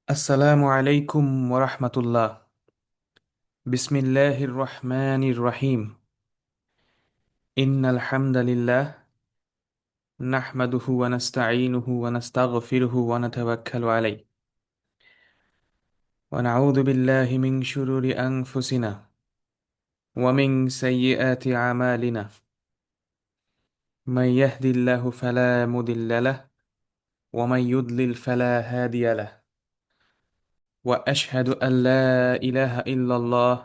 আসসালামু আলাইকুম ওরহমতুল্লাহ। বিসমিল্লাহির রহমানির রহিম। ইন্নাল হামদালিল্লাহ নাহমাদুহু ওয়া নাস্তাঈনুহু ওয়া নাস্তাগফিরুহু ওয়া নাতাওয়াক্কালু আলাইহি ওয়া নাউযু বিল্লাহি মিন শুরুরি আনফুসিনা ওয়া মিন সাইয়্যিআতি আমালিনা। মান ইয়াহদিল্লাহু ফালা মুদিল্লা লাহু ওয়া মান ইউদ্লিল ফালা হাদিয়া লাহু ওয়া আশহাদু আল লা ইলাহা ইল্লাল্লাহ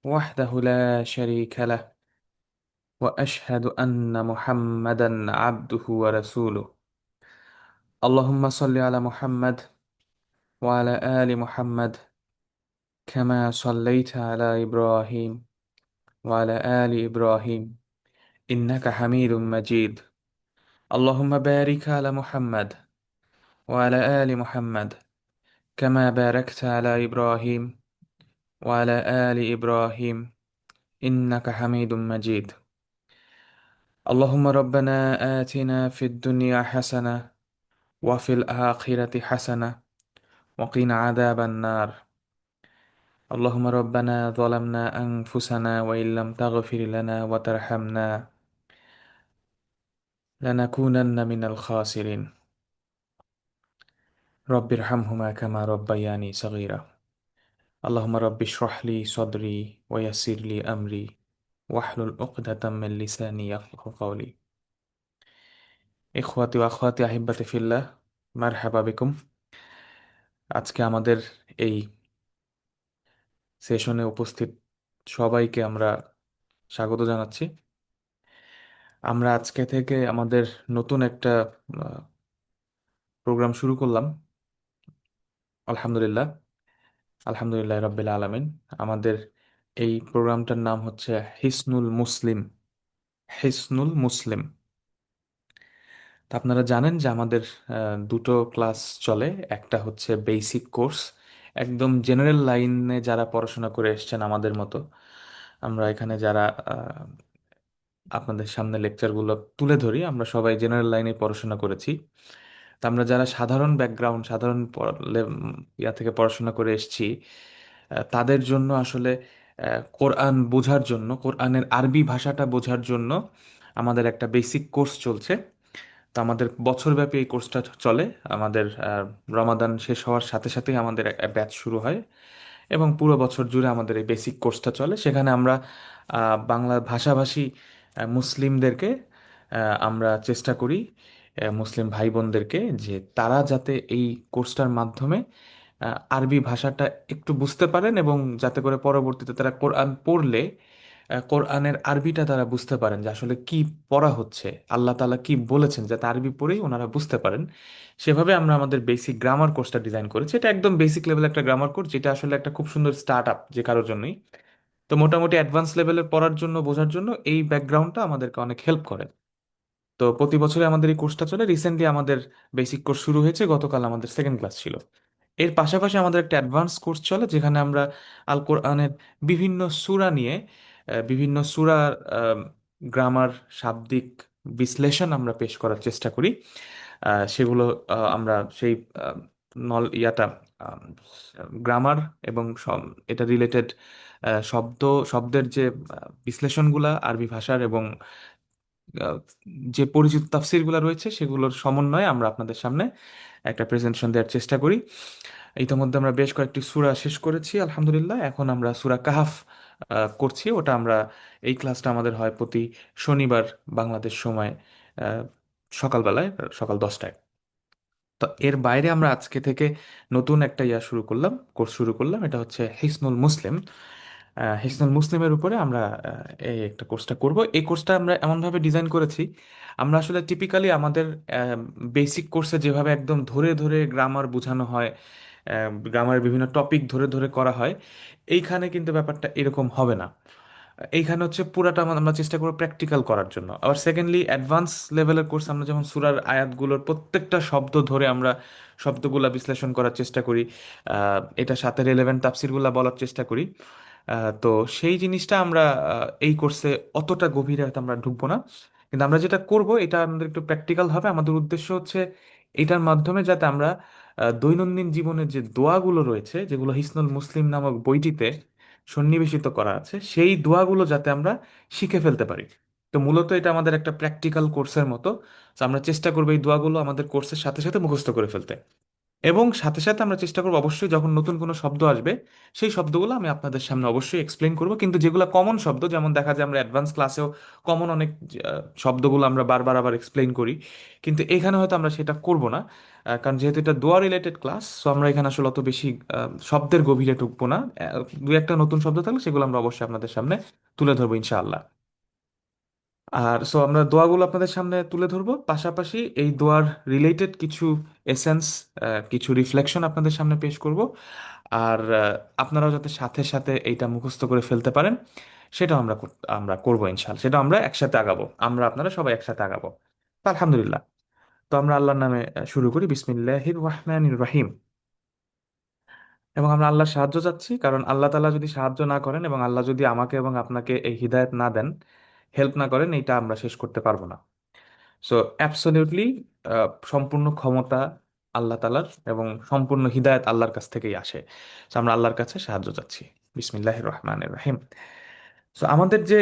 ওয়াহদাহু লা শারীকা লাহু واشهد ان محمدا عبده ورسوله. اللهم صل على محمد وعلى ال محمد كما صليت على ابراهيم وعلى ال ابراهيم انك حميد مجيد. اللهم بارك على محمد وعلى ال محمد كما باركت على ابراهيم وعلى ال ابراهيم انك حميد مجيد. اللهم ربنا آتنا في الدنيا حسنة وفي الآخرة حسنة وقنا عذاب النار. اللهم ربنا ظلمنا أنفسنا وإن لم تغفر لنا وترحمنا لنكونن من الخاسرين. رب ارحمهما كما ربياني صغيرا. اللهم رب اشرح لي صدري ويسر لي أمري واحلل عقدة من لساني يفقهوا قولي. إخوتي وأخواتي أحبتي في الله, মারহাবা বিকুম. আজকে আমাদের এই সেশনে উপস্থিত সবাইকে আমরা স্বাগত জানাচ্ছি। আমরা আজকে থেকে আমাদের নতুন একটা প্রোগ্রাম শুরু করলাম। আলহামদুলিল্লাহ, আলহামদুলিল্লাহ রাব্বিল আলামিন। আমাদের এই প্রোগ্রামটার নাম হচ্ছে হিসনুল মুসলিম। হিসনুল মুসলিম। তা আপনারা জানেন যে আমাদের দুটো ক্লাস চলে। একটা হচ্ছে বেসিক কোর্স, একদম জেনারেল লাইনে যারা পড়াশোনা করে এসেছেন আমাদের মতো। আমরা এখানে যারা আপনাদের সামনে লেকচারগুলো তুলে ধরি, আমরা সবাই জেনারেল লাইনে পড়াশোনা করেছি। তা আমরা যারা সাধারণ ব্যাকগ্রাউন্ড, সাধারণ ইয়া থেকে পড়াশোনা করে এসেছি, তাদের জন্য আসলে কোরআন বোঝার জন্য, কোরআনের আরবি ভাষাটা বোঝার জন্য আমাদের একটা বেসিক কোর্স চলছে। তো আমাদের বছরব্যাপী এই কোর্সটা চলে। আমাদের রমাদান শেষ হওয়ার সাথে সাথেই আমাদের ব্যাচ শুরু হয় এবং পুরো বছর জুড়ে আমাদের এই বেসিক কোর্সটা চলে। সেখানে আমরা বাংলা ভাষাভাষী মুসলিমদেরকে আমরা চেষ্টা করি, মুসলিম ভাই বোনদেরকে, যে তারা যাতে এই কোর্সটার মাধ্যমে আরবি ভাষাটা একটু বুঝতে পারেন এবং যাতে করে পরবর্তীতে তারা কোরআন পড়লে কোরআনের আরবিটা তারা বুঝতে পারেন, যে আসলে কি পড়া হচ্ছে, আল্লাহ তাআলা কি বলেছেন, যাতে আরবি পড়েই ওনারা বুঝতে পারেন। সেভাবে আমরা আমাদের বেসিক গ্রামার কোর্সটা ডিজাইন করেছি। এটা একদম বেসিক লেভেল একটা গ্রামার কোর্স, যেটা আসলে একটা খুব সুন্দর স্টার্ট আপ যে কারোর জন্যই। তো মোটামুটি অ্যাডভান্স লেভেলের পড়ার জন্য, বোঝার জন্য এই ব্যাকগ্রাউন্ডটা আমাদেরকে অনেক হেল্প করে। তো প্রতি বছরে আমাদের এই কোর্সটা চলে। রিসেন্টলি আমাদের বেসিক কোর্স শুরু হয়েছে, গতকাল আমাদের সেকেন্ড ক্লাস ছিল। এর পাশাপাশি আমাদের একটা অ্যাডভান্স কোর্স চলে, যেখানে আমরা আল কোরআনের বিভিন্ন সূরা নিয়ে, বিভিন্ন সূরার গ্রামার, শাব্দিক বিশ্লেষণ আমরা পেশ করার চেষ্টা করি। সেগুলো আমরা সেই আহ, নল ইয়াটা গ্রামার এবং এটা রিলেটেড শব্দ, শব্দের যে বিশ্লেষণগুলা আরবি ভাষার এবং আহ, যে পরিচিত তাফসিরগুলো রয়েছে সেগুলোর সমন্বয়ে আমরা আপনাদের সামনে একটা প্রেজেন্টেশন দেওয়ার চেষ্টা করি। ইতিমধ্যে আমরা বেশ কয়েকটি সূরা শেষ করেছি আলহামদুলিল্লাহ। এখন আমরা সূরা কাহাফ করছি। ওটা আমরা, এই ক্লাসটা আমাদের হয় প্রতি শনিবার বাংলাদেশ সময় আহ, সকালবেলায়, সকাল 10টায়। তো এর বাইরে আমরা আজকে থেকে নতুন একটা শুরু করলাম, কোর্স শুরু করলাম। এটা হচ্ছে হিসনুল মুসলিম। হিসনুল মুসলিমের উপরে আমরা এই একটা কোর্সটা করব। এই কোর্সটা আমরা এমনভাবে ডিজাইন করেছি, আমরা আসলে টিপিক্যালি আমাদের বেসিক কোর্সে যেভাবে একদম ধরে ধরে গ্রামার বোঝানো হয়, গ্রামারের বিভিন্ন টপিক ধরে ধরে করা হয়, এইখানে কিন্তু ব্যাপারটা এরকম হবে না। এইখানে হচ্ছে পুরাটা আমরা চেষ্টা করবো প্র্যাকটিক্যাল করার জন্য। আবার সেকেন্ডলি অ্যাডভান্স লেভেলের কোর্স, আমরা যেমন সূরার আয়াতগুলোর প্রত্যেকটা শব্দ ধরে আমরা শব্দগুলা বিশ্লেষণ করার চেষ্টা করি, এটার সাথে রেলেভেন্ট তাফসিরগুলা বলার চেষ্টা করি। তো সেই জিনিসটা আমরা এই কোর্সে অতটা গভীরে হয়তো আমরা ঢুকবো না, কিন্তু আমরা যেটা করব এটা আমাদের একটু প্র্যাকটিক্যাল হবে। আমাদের উদ্দেশ্য হচ্ছে এটার মাধ্যমে যাতে আমরা দৈনন্দিন জীবনের যে দোয়াগুলো রয়েছে, যেগুলো হিসনুল মুসলিম নামক বইটিতে সন্নিবেশিত করা আছে, সেই দোয়াগুলো যাতে আমরা শিখে ফেলতে পারি। তো মূলত এটা আমাদের একটা প্র্যাকটিক্যাল কোর্সের মতো। তো আমরা চেষ্টা করবো এই দোয়াগুলো আমাদের কোর্সের সাথে সাথে মুখস্থ করে ফেলতে। এবং সাথে সাথে আমরা চেষ্টা করবো অবশ্যই যখন নতুন কোনো শব্দ আসবে, সেই শব্দগুলো আমি আপনাদের সামনে অবশ্যই এক্সপ্লেন করব। কিন্তু যেগুলো কমন শব্দ, যেমন দেখা যায় আমরা অ্যাডভান্স ক্লাসেও কমন অনেক শব্দগুলো আমরা বারবার আবার এক্সপ্লেন করি, কিন্তু এখানে হয়তো আমরা সেটা করব না। কারণ যেহেতু এটা দোয়া রিলেটেড ক্লাস, সো আমরা এখানে আসলে অত বেশি শব্দের গভীরে ঢুকবো না। দু একটা নতুন শব্দ থাকলে সেগুলো আমরা অবশ্যই আপনাদের সামনে তুলে ধরবো ইনশাআল্লাহ। আর সো আমরা দোয়াগুলো আপনাদের সামনে তুলে ধরবো, পাশাপাশি এই দোয়ার রিলেটেড কিছু এসেন্স, কিছু রিফ্লেকশন আপনাদের সামনে পেশ করব। আর আপনারাও যাতে সাথে সাথে এইটা মুখস্থ করে ফেলতে পারেন, সেটাও আমরা করবো ইনশাল্লাহ। সেটা আমরা একসাথে আগাবো, আমরা আপনারা সবাই একসাথে আগাবো। তো আলহামদুলিল্লাহ। তো আমরা আল্লাহর নামে শুরু করি, বিসমিল্লাহির রহমানির রহিম। এবং আমরা আল্লাহর সাহায্য চাচ্ছি, কারণ আল্লাহ তাআলা যদি সাহায্য না করেন এবং আল্লাহ যদি আমাকে এবং আপনাকে এই হিদায়ত না দেন, হেল্প না করেন, এইটা আমরা শেষ করতে পারবো না। সো অ্যাবসলিউটলি সম্পূর্ণ ক্ষমতা আল্লাহ তালার এবং সম্পূর্ণ হিদায়ত আল্লাহর কাছ থেকেই আসে। তো আমরা আল্লাহর কাছে সাহায্য চাচ্ছি। বিসমিল্লাহির রহমানির রহিম। সো আমাদের যে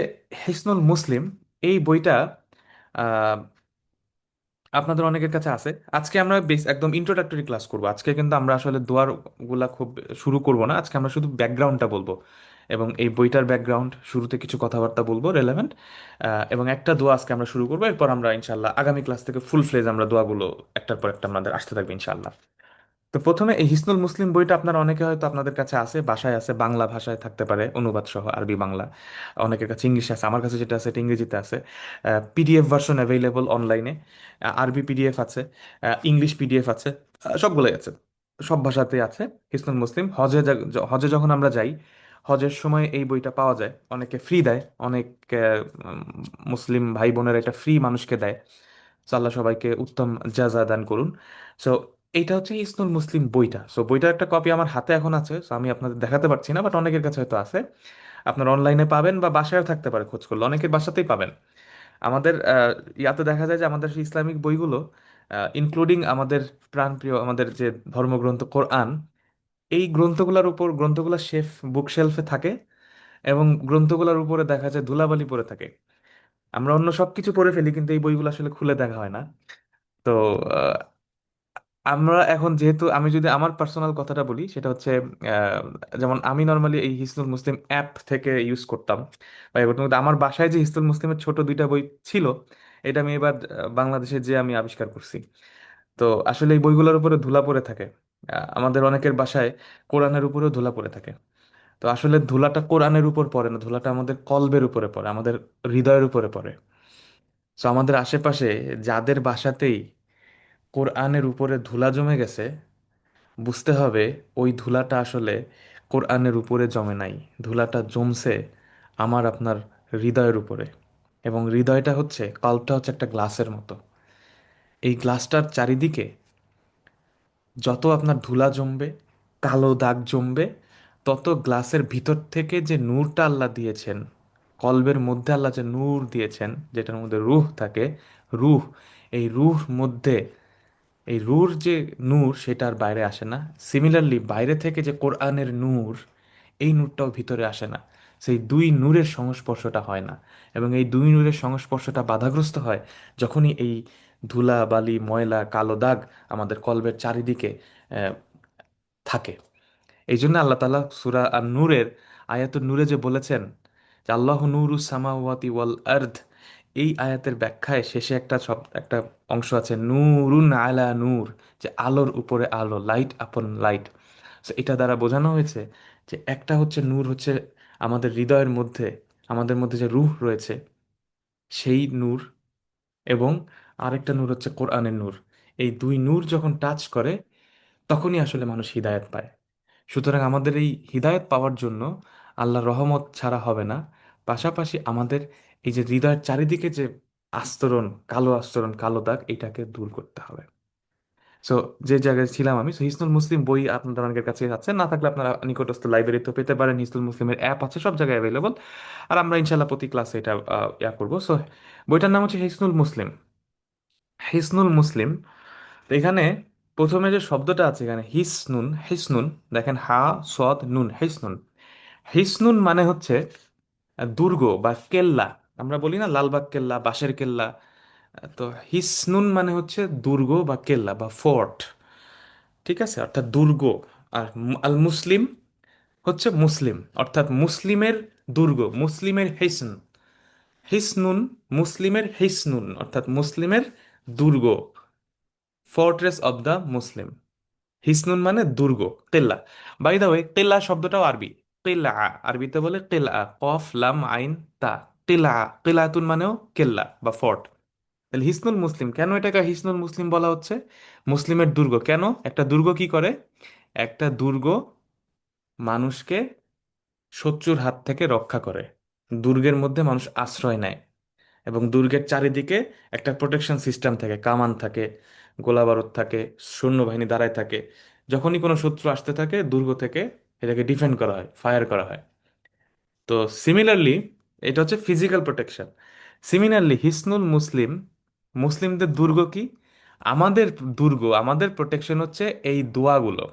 হিসনুল মুসলিম, এই বইটা আপনাদের অনেকের কাছে আছে। আজকে আমরা একদম ইন্ট্রোডাক্টরি ক্লাস করব। আজকে কিন্তু আমরা আসলে দোয়ার গুলা খুব শুরু করব না, আজকে আমরা শুধু ব্যাকগ্রাউন্ডটা বলবো এবং এই বইটার ব্যাকগ্রাউন্ড, শুরুতে কিছু কথাবার্তা বলবো রেলেভেন্ট, এবং একটা দোয়া আজকে আমরা শুরু করবো। এরপর আমরা ইনশাল্লাহ আগামী ক্লাস থেকে ফুল ফ্লেজ আমরা দোয়াগুলো একটার পর একটা আমাদের আসতে থাকবে ইনশাল্লাহ। তো প্রথমে এই হিসনুল মুসলিম বইটা আপনারা অনেকে হয়তো আপনাদের কাছে আছে, বাসায় আছে, বাংলা ভাষায় থাকতে পারে অনুবাদ সহ, আরবি বাংলা। অনেকের কাছে ইংলিশে আছে, আমার কাছে যেটা আছে এটা ইংরেজিতে আছে। পিডিএফ ভার্সন অ্যাভেলেবল অনলাইনে। আরবি পিডিএফ আছে, ইংলিশ পিডিএফ আছে, সবগুলোই আছে, সব ভাষাতেই আছে। হিসনুল মুসলিম হজে যখন আমরা যাই, হজের সময় এই বইটা পাওয়া যায়, অনেকে ফ্রি দেয়, অনেক মুসলিম ভাই বোনেরা এটা ফ্রি মানুষকে দেয়। So আল্লাহ সবাইকে উত্তম জাযা দান করুন। সো এইটা হচ্ছে ইসনুল মুসলিম বইটা। সো বইটার একটা কপি আমার হাতে এখন আছে, সো আমি আপনাদের দেখাতে পারছি না, বাট অনেকের কাছে হয়তো আছে। আপনার অনলাইনে পাবেন বা বাসায়ও থাকতে পারে, খোঁজ করলে অনেকের বাসাতেই পাবেন। আমাদের ইয়াতে দেখা যায় যে আমাদের সেই ইসলামিক বইগুলো, ইনক্লুডিং আমাদের প্রাণপ্রিয় আমাদের যে ধর্মগ্রন্থ কোরআন, এই গ্রন্থগুলোর বুক শেলফে থাকে, এবং গ্রন্থগুলোর উপরে দেখা যায় ধুলাবালি পড়ে থাকে। আমরা অন্য সবকিছু পড়ে ফেলি, কিন্তু এই বইগুলো আসলে খুলে দেখা হয় না। তো আমরা এখন, যেহেতু আমি যদি আমার পার্সোনাল কথাটা বলি, সেটা হচ্ছে আহ, যেমন আমি নর্মালি এই হিসনুল মুসলিম অ্যাপ থেকে ইউজ করতাম বা এ করতাম, কিন্তু আমার বাসায় যে হিসনুল মুসলিমের ছোট দুইটা বই ছিল, এটা আমি এবার বাংলাদেশে যে আমি আবিষ্কার করছি। তো আসলে এই বইগুলোর উপরে ধুলা পড়ে থাকে। আমাদের অনেকের বাসায় কোরআনের উপরেও ধুলা পড়ে থাকে। তো আসলে ধুলাটা কোরআনের উপর পড়ে না, ধুলাটা আমাদের কলবের উপরে পড়ে, আমাদের হৃদয়ের উপরে পড়ে। তো আমাদের আশেপাশে যাদের বাসাতেই কোরআনের উপরে ধুলা জমে গেছে, বুঝতে হবে ওই ধুলাটা আসলে কোরআনের উপরে জমে নাই। ধুলাটা জমছে আমার আপনার হৃদয়ের উপরে। এবং হৃদয়টা হচ্ছে, কল্পটা হচ্ছে একটা গ্লাসের মতো। এই গ্লাসটার চারিদিকে যত আপনার ধুলা জমবে, কালো দাগ জমবে, তত গ্লাসের ভিতর থেকে যে নূরটা আল্লাহ দিয়েছেন, কলবের মধ্যে আল্লাহ যে নূর দিয়েছেন, যেটার মধ্যে রূহ থাকে, রূহ, এই রূহ মধ্যে, এই রুর যে নূর সেটা আর বাইরে আসে না। সিমিলারলি বাইরে থেকে যে কোরআনের নূর, এই নূরটাও ভিতরে আসে না। সেই দুই নূরের সংস্পর্শটা হয় না। এবং এই দুই নূরের সংস্পর্শটা বাধাগ্রস্ত হয় যখনই এই ধুলা বালি ময়লা কালো দাগ আমাদের কলবের চারিদিকে আহ, থাকে। এই জন্য আল্লাহ তাআলা সূরা আর নূরের আয়াতুন নূরে যে বলেছেন যে আল্লাহু নূরুস সামাওয়াতি ওয়াল আরদ, এই আয়াতের ব্যাখ্যায় শেষে একটা অংশ আছে, নূরুন আলা নূর, যে আলোর উপরে আলো, লাইট আপন লাইট। এটা দ্বারা বোঝানো হয়েছে যে একটা হচ্ছে নূর, হচ্ছে আমাদের হৃদয়ের মধ্যে, আমাদের মধ্যে যে রূহ রয়েছে সেই নূর, এবং আরেকটা নূর হচ্ছে কোরআনের নূর। এই দুই নূর যখন টাচ করে, তখনই আসলে মানুষ হিদায়াত পায়। সুতরাং আমাদের এই হিদায়ত পাওয়ার জন্য আল্লাহর রহমত ছাড়া হবে না, পাশাপাশি আমাদের এই যে হৃদয়ের চারিদিকে যে আস্তরণ, কালো আস্তরণ, কালো দাগ, এটাকে দূর করতে হবে। সো যে জায়গায় ছিলাম আমি, সো হিসনুল মুসলিম বই আপনাদের অনেকের কাছে আছে, না থাকলে আপনারা নিকটস্থ লাইব্রেরিতে পেতে পারেন। হিসনুল মুসলিমের অ্যাপ আছে, সব জায়গায় অ্যাভেলেবল। আর আমরা ইনশাল্লাহ প্রতি ক্লাসে এটা ইয়া করবো। সো বইটার নাম হচ্ছে হিসনুল মুসলিম। হিসনুল মুসলিম। তো এখানে প্রথমে যে শব্দটা আছে এখানে হিসনুন, হিসনুন, দেখেন হা সদ নুন, হিসনুন। হিসনুন মানে হচ্ছে দুর্গ বা কেল্লা। আমরা বলি না লালবাগ কেল্লা, বাঁশের কেল্লা। তো হিসনুন মানে হচ্ছে দুর্গ বা কেল্লা বা ফোর্ট। ঠিক আছে, অর্থাৎ দুর্গ। আর আল মুসলিম হচ্ছে মুসলিম, অর্থাৎ মুসলিমের দুর্গ, মুসলিমের হিসন। হিসনুন, মুসলিমের হিসনুন অর্থাৎ মুসলিমের দুর্গ, ফোর্ট্রেস অব দ্য মুসলিম। হিসনুন মানে দুর্গ, কিল্লা। বাই দা ওয়ে, কিল্লা শব্দটাও আরবি। কিল্লা, আরবিতে বলে কিল্লা, কফ লাম আইন তা। কিল্লা, কিলাতুন মানেও কেল্লা বা ফোর্ট। তাহলে হিসনুল মুসলিম, কেন এটাকে হিসনুল মুসলিম বলা হচ্ছে? মুসলিমের দুর্গ কেন? একটা দুর্গ কি করে? একটা দুর্গ মানুষকে শত্রুর হাত থেকে রক্ষা করে। দুর্গের মধ্যে মানুষ আশ্রয় নেয়, এবং দুর্গের চারিদিকে একটা প্রোটেকশন সিস্টেম থাকে, কামান থাকে, গোলাবারুদ থাকে, সৈন্যবাহিনী দাঁড়ায় থাকে। যখনই কোনো শত্রু আসতে থাকে দুর্গ থেকে, এটাকে ডিফেন্ড করা হয়, ফায়ার করা হয়। তো সিমিলারলি, এটা হচ্ছে ফিজিক্যাল প্রোটেকশন। সিমিলারলি হিসনুল মুসলিম, মুসলিমদের দুর্গ কি? আমাদের দুর্গ, আমাদের প্রোটেকশন হচ্ছে এই দোয়াগুলো।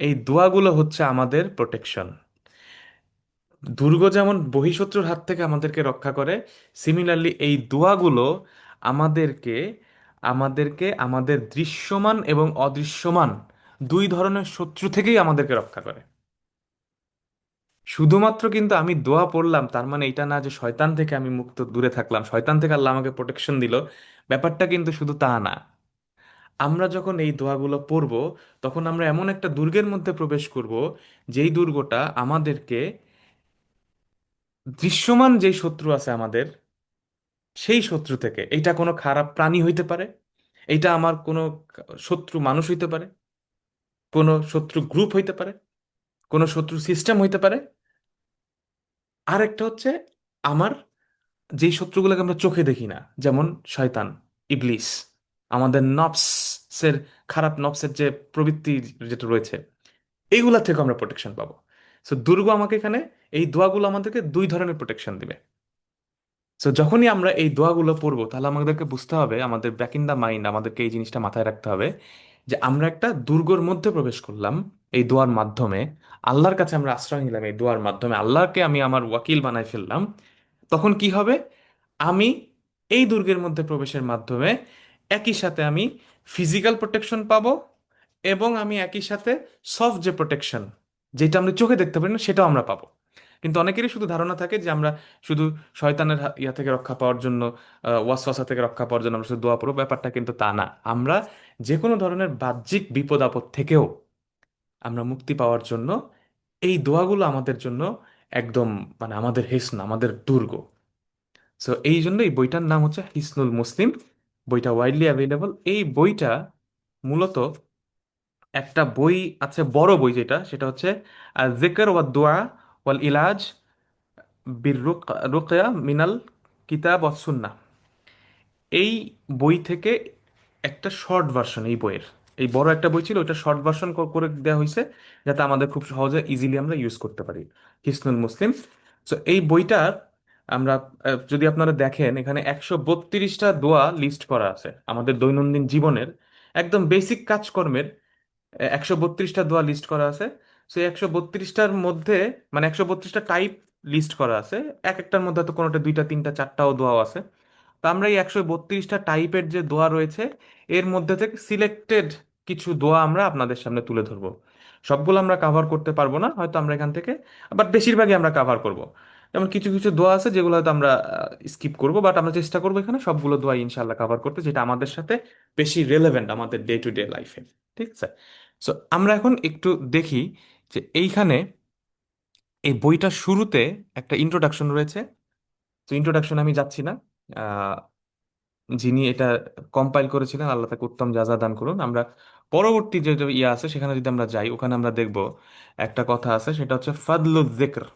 এই দোয়াগুলো হচ্ছে আমাদের প্রোটেকশন। দুর্গ যেমন বহিঃশত্রুর হাত থেকে আমাদেরকে রক্ষা করে, সিমিলারলি এই দোয়াগুলো আমাদেরকে আমাদেরকে আমাদের দৃশ্যমান এবং অদৃশ্যমান দুই ধরনের শত্রু থেকেই আমাদেরকে রক্ষা করে। শুধুমাত্র কিন্তু আমি দোয়া পড়লাম তার মানে এটা না যে শয়তান থেকে আমি মুক্ত, দূরে থাকলাম, শয়তান থেকে আল্লাহ আমাকে প্রোটেকশন দিল। ব্যাপারটা কিন্তু শুধু তা না। আমরা যখন এই দোয়াগুলো পড়ব, তখন আমরা এমন একটা দুর্গের মধ্যে প্রবেশ করব, যেই দুর্গটা আমাদেরকে দৃশ্যমান যেই শত্রু আছে আমাদের, সেই শত্রু থেকে, এইটা কোনো খারাপ প্রাণী হইতে পারে, এইটা আমার কোনো শত্রু মানুষ হইতে পারে, কোনো শত্রু গ্রুপ হইতে পারে, কোনো শত্রু সিস্টেম হইতে পারে। আর একটা হচ্ছে আমার যেই শত্রুগুলোকে আমরা চোখে দেখি না, যেমন শয়তান, ইবলিস, আমাদের নফসের, খারাপ নফসের যে প্রবৃত্তি যেটা রয়েছে, এইগুলা থেকে আমরা প্রোটেকশন পাবো। সো দুর্গ আমাকে এখানে, এই দোয়াগুলো আমাদেরকে দুই ধরনের প্রোটেকশন দিবে। সো যখনই আমরা এই দোয়াগুলো পড়বো, তাহলে আমাদেরকে বুঝতে হবে, আমাদের ব্যাক ইন দা মাইন্ড আমাদেরকে এই জিনিসটা মাথায় রাখতে হবে, যে আমরা একটা দুর্গর মধ্যে প্রবেশ করলাম এই দোয়ার মাধ্যমে। আল্লাহর কাছে আমরা আশ্রয় নিলাম এই দোয়ার মাধ্যমে, আল্লাহকে আমি আমার ওয়াকিল বানাই ফেললাম। তখন কি হবে? আমি এই দুর্গের মধ্যে প্রবেশের মাধ্যমে একই সাথে আমি ফিজিক্যাল প্রোটেকশন পাবো, এবং আমি একই সাথে সফট যে প্রোটেকশন, যেটা আমরা চোখে দেখতে পারি না, সেটাও আমরা পাবো। কিন্তু অনেকেরই শুধু ধারণা থাকে যে আমরা শুধু শয়তানের ইয়া থেকে রক্ষা পাওয়ার জন্য, ওয়াসওয়াসা থেকে রক্ষা পাওয়ার জন্য আমরা শুধু দোয়া পড়বো। ব্যাপারটা কিন্তু তা না। আমরা যে কোনো ধরনের বাহ্যিক বিপদ আপদ থেকেও আমরা মুক্তি পাওয়ার জন্য এই দোয়াগুলো আমাদের জন্য একদম, মানে আমাদের হিসন, আমাদের দুর্গ। সো এই জন্য এই বইটার নাম হচ্ছে হিসনুল মুসলিম। বইটা ওয়াইডলি অ্যাভেলেবল। এই বইটা মূলত একটা বই আছে, বড় বই, যেটা সেটা হচ্ছে জিকর ওয়া দোয়া ওয়াল ইলাজ বির রুকয়া মিনাল কিতাব ওয়াস সুন্নাহ। এই বই থেকে একটা শর্ট ভার্সন এই বইয়ের, এই বড় একটা বই ছিল, ওইটা শর্ট ভার্সন করে দেওয়া হয়েছে, যাতে আমাদের খুব সহজে ইজিলি আমরা ইউজ করতে পারি হিসনুল মুসলিম। সো এই বইটার আমরা, যদি আপনারা দেখেন, এখানে 132টা দোয়া লিস্ট করা আছে আমাদের দৈনন্দিন জীবনের, একদম বেসিক কাজকর্মের। 132টা দোয়া লিস্ট করা আছে। সো 132টার মধ্যে, মানে 132টা টাইপ লিস্ট করা আছে। এক একটার মধ্যে তো কোনোটা দুইটা তিনটা চারটাও দোয়াও আছে। তো আমরা এই 132টা টাইপের যে দোয়া রয়েছে, এর মধ্যে থেকে সিলেক্টেড কিছু দোয়া আমরা আপনাদের সামনে তুলে ধরবো। সবগুলো আমরা কাভার করতে পারবো না হয়তো আমরা এখান থেকে, বাট বেশিরভাগই আমরা কাভার করব। যেমন কিছু কিছু দোয়া আছে যেগুলো হয়তো আমরা স্কিপ করবো, বাট আমরা চেষ্টা করবো এখানে সবগুলো দোয়া ইনশাল্লাহ কাভার করতে, যেটা আমাদের সাথে বেশি রেলেভেন্ট আমাদের ডে টু ডে লাইফে। ঠিক আছে। সো আমরা এখন একটু দেখি যে এইখানে এই বইটার শুরুতে একটা ইন্ট্রোডাকশন রয়েছে। তো ইন্ট্রোডাকশন আমি যাচ্ছি না। যিনি এটা কম্পাইল করেছিলেন, আল্লাহ তাকে উত্তম জাযা দান করুন। আমরা পরবর্তী যে যে ইয়ে আছে সেখানে যদি আমরা যাই, ওখানে আমরা দেখব একটা কথা আছে, সেটা হচ্ছে ফাদলুল যিকর।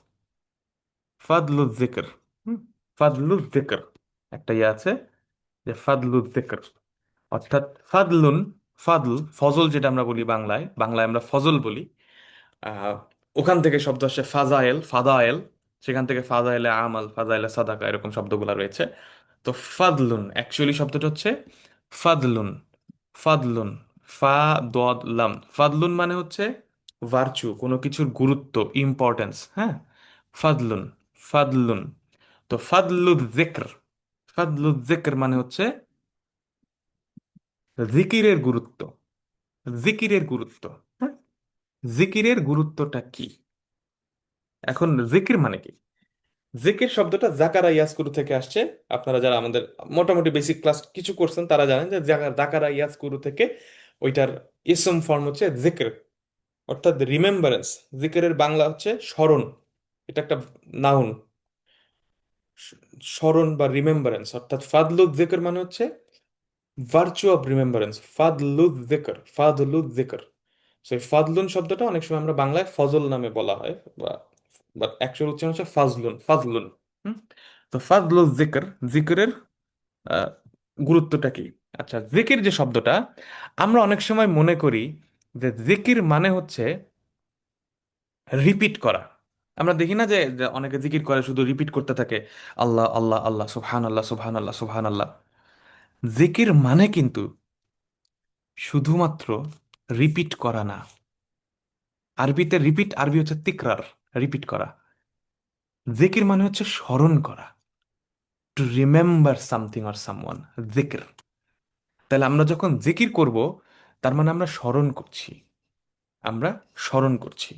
ফাদলুল যিকর। ফাদলুল যিকর, একটা ইয়ে আছে যে ফাদলুল যিকর, অর্থাৎ ফাদলুন, ফাদল, ফজল যেটা আমরা বলি বাংলায়, বাংলায় আমরা ফজল বলি। আহ ওখান থেকে শব্দ আসছে ফাজায়েল, ফাদায়েল। সেখান থেকে ফাজায়েলে আমাল, ফাজায়েলে সাদাকা, এরকম শব্দগুলো রয়েছে। তো ফাদলুন, অ্যাকচুয়ালি শব্দটা হচ্ছে ফাদলুন, ফাদলুন, ফা দদ লাম, ফাদলুন মানে হচ্ছে ভার্চু, কোনো কিছুর গুরুত্ব, ইম্পর্টেন্স, হ্যাঁ। ফাদলুন, ফাদলুন। তো ফাদলু যিকর, ফাদলু যিকর মানে হচ্ছে জিকিরের গুরুত্ব, জিকিরের গুরুত্ব, হ্যাঁ। জিকিরের গুরুত্বটা কি? এখন জিকির মানে কি? জিকির শব্দটা জাকারা ইয়াজকুরু থেকে আসছে। আপনারা যারা আমাদের মোটামুটি বেসিক ক্লাস কিছু করছেন তারা জানেন যে জাকারা ইয়াজকুরু থেকে ওইটার ইসম ফর্ম হচ্ছে জিক্র, অর্থাৎ রিমেম্বারেন্স। জিকিরের বাংলা হচ্ছে স্মরণ, এটা একটা নাউন। স্মরণ বা রিমেম্বারেন্স, অর্থাৎ ফাদলু জিক্র মানে হচ্ছে ভার্চু অফ রিমেম্বারেন্স। ফাদলু জিক্র, ফাদলু জিক্র। সেই ফাদলুন শব্দটা অনেক সময় আমরা বাংলায় ফজল নামে বলা হয়, বা বাট অ্যাকচুয়াল উচ্চারণ হচ্ছে ফাজলুন, ফাজলুন। হুম? তো ফাদলু জিক্র, জিকিরের আহ, গুরুত্বটা কি? আচ্ছা, জিকির যে শব্দটা, আমরা অনেক সময় মনে করি যে জিকির মানে হচ্ছে রিপিট করা। আমরা দেখি না যে যে অনেকে জিকির করে শুধু রিপিট করতে থাকে, আল্লাহ আল্লাহ আল্লাহ, সুবহান আল্লাহ সুবহান আল্লাহ সুবহান আল্লাহ। জিকির মানে কিন্তু শুধুমাত্র রিপিট করা না। আরবিতে রিপিট, আরবি হচ্ছে তিকরার, রিপিট করা। জিকির মানে হচ্ছে স্মরণ করা, to remember something or someone, জিকির। তাহলে আমরা যখন জিকির করব, তার মানে আমরা স্মরণ করছি, আমরা স্মরণ করছি।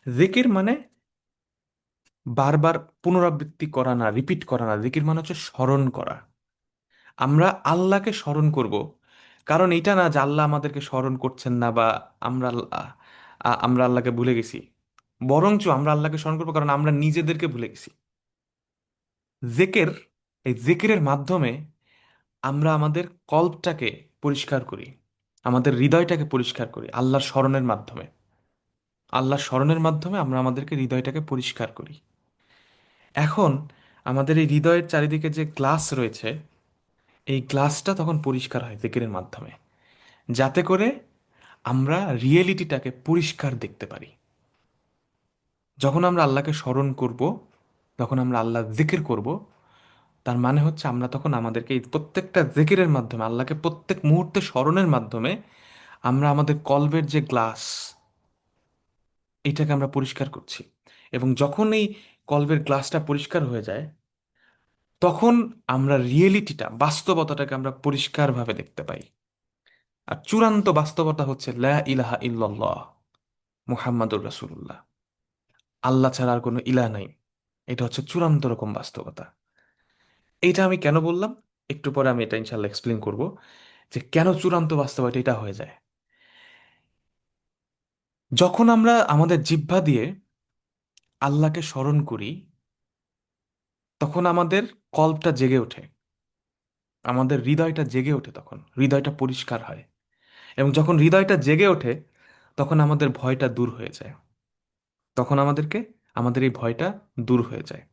জিকির মানে বারবার পুনরাবৃত্তি করা না, রিপিট করা না। জিকির মানে হচ্ছে স্মরণ করা। আমরা আল্লাহকে স্মরণ করব, কারণ এটা না যে আল্লাহ আমাদেরকে স্মরণ করছেন না, বা আমরা আমরা আল্লাহকে ভুলে গেছি। বরঞ্চ আমরা আল্লাহকে স্মরণ করবো কারণ আমরা নিজেদেরকে ভুলে গেছি। জেকের, এই জেকেরের মাধ্যমে আমরা আমাদের কল্পটাকে পরিষ্কার করি, আমাদের হৃদয়টাকে পরিষ্কার করি আল্লাহর স্মরণের মাধ্যমে। আল্লাহর স্মরণের মাধ্যমে আমরা আমাদেরকে হৃদয়টাকে পরিষ্কার করি। এখন আমাদের এই হৃদয়ের চারিদিকে যে গ্লাস রয়েছে, এই গ্লাসটা তখন পরিষ্কার হয় জিকিরের মাধ্যমে, যাতে করে আমরা রিয়েলিটিটাকে পরিষ্কার দেখতে পারি। যখন আমরা আল্লাহকে স্মরণ করব, যখন আমরা আল্লাহ জিকির করব, তার মানে হচ্ছে আমরা তখন আমাদেরকে এই প্রত্যেকটা জিকিরের মাধ্যমে, আল্লাহকে প্রত্যেক মুহূর্তে স্মরণের মাধ্যমে আমরা আমাদের কলবের যে গ্লাস, এটাকে আমরা পরিষ্কার করছি। এবং যখন এই কলবের গ্লাসটা পরিষ্কার হয়ে যায়, তখন আমরা রিয়েলিটিটা, বাস্তবতাটাকে আমরা পরিষ্কারভাবে দেখতে পাই। আর চূড়ান্ত বাস্তবতা হচ্ছে লা ইলাহা ইল্লাল্লাহ, মুহাম্মাদুর রাসূলুল্লাহ। আল্লাহ ছাড়া আর কোনো ইলাহ নাই। এটা হচ্ছে চূড়ান্ত রকম বাস্তবতা। এইটা আমি কেন বললাম, একটু পরে আমি এটা ইনশাল্লাহ এক্সপ্লেন করব যে কেন চূড়ান্ত বাস্তবতা এটা হয়ে যায়। যখন আমরা আমাদের জিহ্বা দিয়ে আল্লাহকে স্মরণ করি, তখন আমাদের কল্পটা জেগে ওঠে, আমাদের হৃদয়টা জেগে ওঠে, তখন হৃদয়টা পরিষ্কার হয়। এবং যখন হৃদয়টা জেগে ওঠে, তখন আমাদের ভয়টা দূর হয়ে যায়। তখন আমাদের এই ভয়টা দূর হয়ে যায়।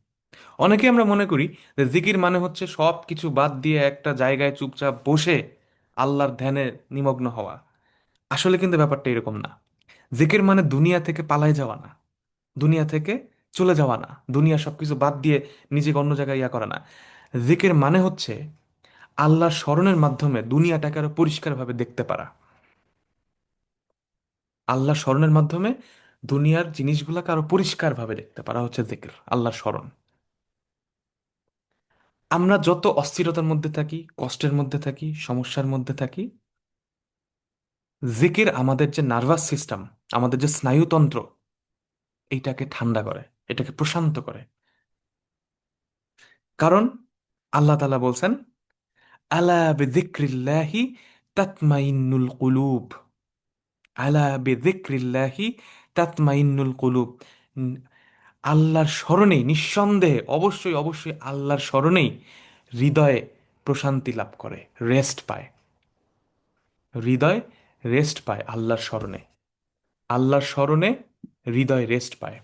অনেকে আমরা মনে করি যে জিকির মানে হচ্ছে সব কিছু বাদ দিয়ে একটা জায়গায় চুপচাপ বসে আল্লাহর ধ্যানে নিমগ্ন হওয়া। আসলে কিন্তু ব্যাপারটা এরকম না। জিকির মানে দুনিয়া থেকে পালায় যাওয়া না, দুনিয়া থেকে চলে যাওয়া না, দুনিয়া সবকিছু বাদ দিয়ে নিজেকে অন্য জায়গায় ইয়া করা না। জিকির মানে হচ্ছে আল্লাহর স্মরণের মাধ্যমে দুনিয়াটাকে আরো পরিষ্কারভাবে দেখতে পারা। আল্লাহর স্মরণের মাধ্যমে দুনিয়ার জিনিসগুলোকে আরো পরিষ্কারভাবে দেখতে পারা হচ্ছে জিকির, আল্লাহর স্মরণ। আমরা যত অস্থিরতার মধ্যে থাকি, কষ্টের মধ্যে থাকি, সমস্যার মধ্যে থাকি, জিকির আমাদের যে নার্ভাস সিস্টেম, আমাদের যে স্নায়ুতন্ত্র, এইটাকে ঠান্ডা করে, এটাকে প্রশান্ত করে। কারণ আল্লাহ তাআলা বলছেন, আলা বিযিক্রিল্লাহি তাতমাইন্নুল কুলুব, আলা বিযিক্রিল্লাহি তাতমাইন্নুল কুলুব। উম, আল্লাহর স্মরণেই, নিঃসন্দেহে, অবশ্যই অবশ্যই আল্লাহর স্মরণেই হৃদয়ে প্রশান্তি লাভ করে, রেস্ট পায়। হৃদয় রেস্ট পায় আল্লাহর স্মরণে, আল্লাহর স্মরণে হৃদয় রেস্ট পায়,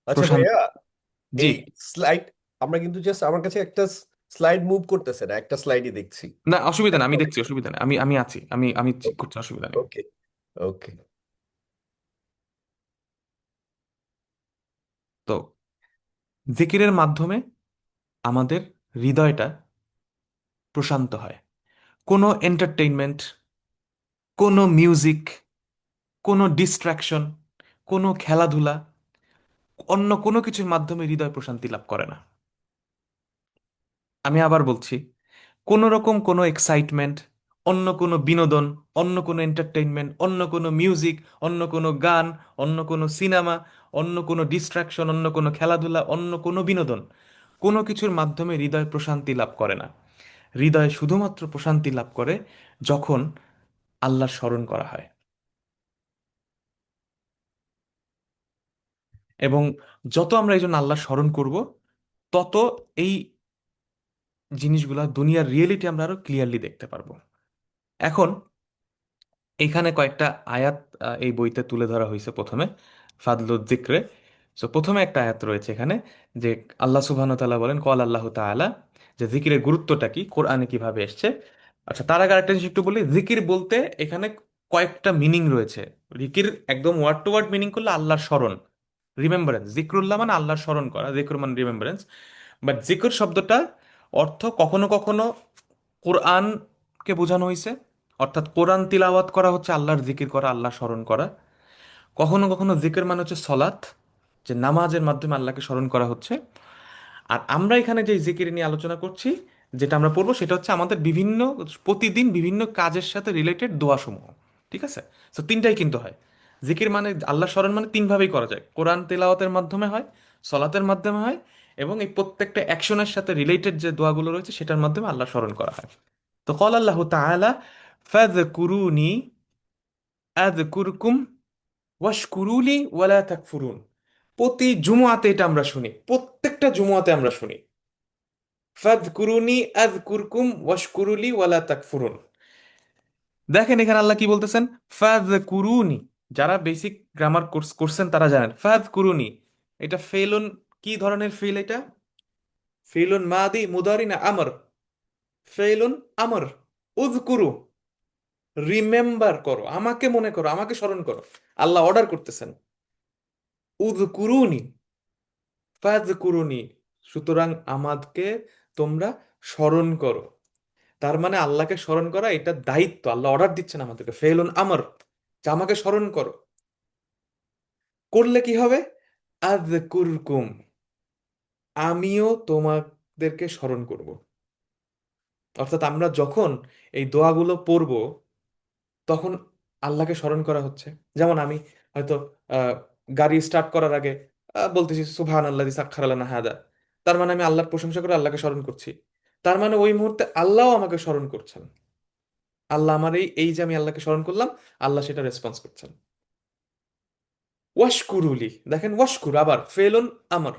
আচ্ছা ভাইয়া, প্রশান্তি। জি। এই স্লাইড আমরা কিন্তু জাস্ট আমার কাছে একটা স্লাইড মুভ করতেছে না, একটা স্লাইডই দেখছি। না, অসুবিধা নেই, আমি দেখছি, অসুবিধা নেই, আমি আমি আছি, আমি চেক করছি, অসুবিধা নেই। ওকে, ওকে। তো জিকিরের মাধ্যমে আমাদের হৃদয়টা প্রশান্ত হয়। কোনো এন্টারটেইনমেন্ট, কোনো মিউজিক, কোনো ডিস্ট্রাকশন, কোনো খেলাধুলা, অন্য কোনো কিছুর মাধ্যমে হৃদয় প্রশান্তি লাভ করে না। আমি আবার বলছি, কোনো রকম কোনো এক্সাইটমেন্ট, অন্য কোনো বিনোদন, অন্য কোনো এন্টারটেইনমেন্ট, অন্য কোনো মিউজিক, অন্য কোনো গান, অন্য কোনো সিনেমা, অন্য কোনো ডিস্ট্রাকশন, অন্য কোনো খেলাধুলা, অন্য কোনো বিনোদন, কোনো কিছুর মাধ্যমে হৃদয় প্রশান্তি লাভ করে না। হৃদয় শুধুমাত্র প্রশান্তি লাভ করে যখন আল্লাহর স্মরণ করা হয়। এবং যত আমরা এই জন্য আল্লাহর স্মরণ করব, তত এই জিনিসগুলা, দুনিয়ার রিয়েলিটি আমরা আরো ক্লিয়ারলি দেখতে পারবো। এখন এখানে কয়েকটা আয়াত এই বইতে তুলে ধরা হয়েছে প্রথমে, ফাদলুল যিকরে। সো প্রথমে একটা আয়াত রয়েছে এখানে, যে আল্লাহ সুবহানাহু ওয়া তাআলা বলেন, কল আল্লাহ তাআলা, যে জিকিরের গুরুত্বটা কি, কোরআনে কিভাবে এসেছে। আচ্ছা, তার আগে আরেকটা জিনিস একটু বলি। জিকির বলতে এখানে কয়েকটা মিনিং রয়েছে। জিকির একদম ওয়ার্ড টু ওয়ার্ড মিনিং করলে আল্লাহর স্মরণ, রিমেম্বারেন্স। জিক্রুল্লাহ মানে আল্লাহর স্মরণ করা, জিক্র মানে রিমেম্বারেন্স। বাট জিকর শব্দটা অর্থ কখনো কখনো কোরআনকে বোঝানো হয়েছে, অর্থাৎ কোরআন তিলাওয়াত করা হচ্ছে আল্লাহর জিকির করা, আল্লাহ স্মরণ করা। কখনো কখনো জিকির মানে হচ্ছে সলাৎ, যে নামাজের মাধ্যমে আল্লাহকে স্মরণ করা হচ্ছে। আর আমরা এখানে যে জিকির নিয়ে আলোচনা করছি, যেটা আমরা পড়বো, সেটা হচ্ছে আমাদের বিভিন্ন প্রতিদিন বিভিন্ন কাজের সাথে রিলেটেড দোয়াসমূহ। ঠিক আছে? তো তিনটাই কিন্তু হয়। জিকির মানে আল্লাহ স্মরণ মানে তিনভাবেই করা যায়: কোরআন তেলাওয়াতের মাধ্যমে হয়, সলাতের মাধ্যমে হয়, এবং এই প্রত্যেকটা অ্যাকশনের সাথে রিলেটেড যে দোয়াগুলো রয়েছে সেটার মাধ্যমে আল্লাহ স্মরণ করা হয়। তো কল আল্লাহ তাআলা, ফাযকুরুনি আযকুরকুম ওয়াশকুরুলি ওয়ালা তাকফুরুন। প্রতি জুমআতে এটা আমরা শুনি, প্রত্যেকটা জুমআতে আমরা শুনি, ফাযকুরুনি আযকুরকুম ওয়াশকুরুলি ওয়ালা তাকফুরুন। দেখেন এখানে আল্লাহ কি বলতেছেন, ফাযকুরুনি। যারা বেসিক গ্রামার কোর্স করছেন তারা জানেন ফাযকুরুনি এটা ফেলুন, কি ধরনের ফেল এটা? ফেলুন মাদি, মুদারি, না আমর? ফেলুন আমর। উযকুরু, রিমেম্বার করো, আমাকে মনে করো, আমাকে স্মরণ করো। আল্লাহ অর্ডার করতেছেন, উযকুরুনি ফাযকুরুনি, সুতরাং আমাকে তোমরা স্মরণ করো। তার মানে আল্লাহকে স্মরণ করা এটা দায়িত্ব, আল্লাহ অর্ডার দিচ্ছেন আমাদেরকে, ফেলুন আমর, যে আমাকে স্মরণ করো। করলে কি হবে? আযকুরকুম, আমিও তোমাদেরকে স্মরণ করব। অর্থাৎ আমরা যখন এই দোয়াগুলো পড়ব, তখন আল্লাহকে স্মরণ করা হচ্ছে। যেমন আমি হয়তো আহ, গাড়ি স্টার্ট করার আগে বলতেছি সুবহান আল্লাহ সাক্ষার আলানা হাদা, তার মানে আমি আল্লাহর প্রশংসা করে আল্লাহকে স্মরণ করছি। তার মানে ওই মুহূর্তে আল্লাহও আমাকে স্মরণ করছেন। আল্লাহ আমার এই এই যে আমি আল্লাহকে স্মরণ করলাম, আল্লাহ সেটা রেসপন্স করছেন। ওয়াশকুরুলি, দেখেন ওয়াশকুর আবার ফেলুন আমর,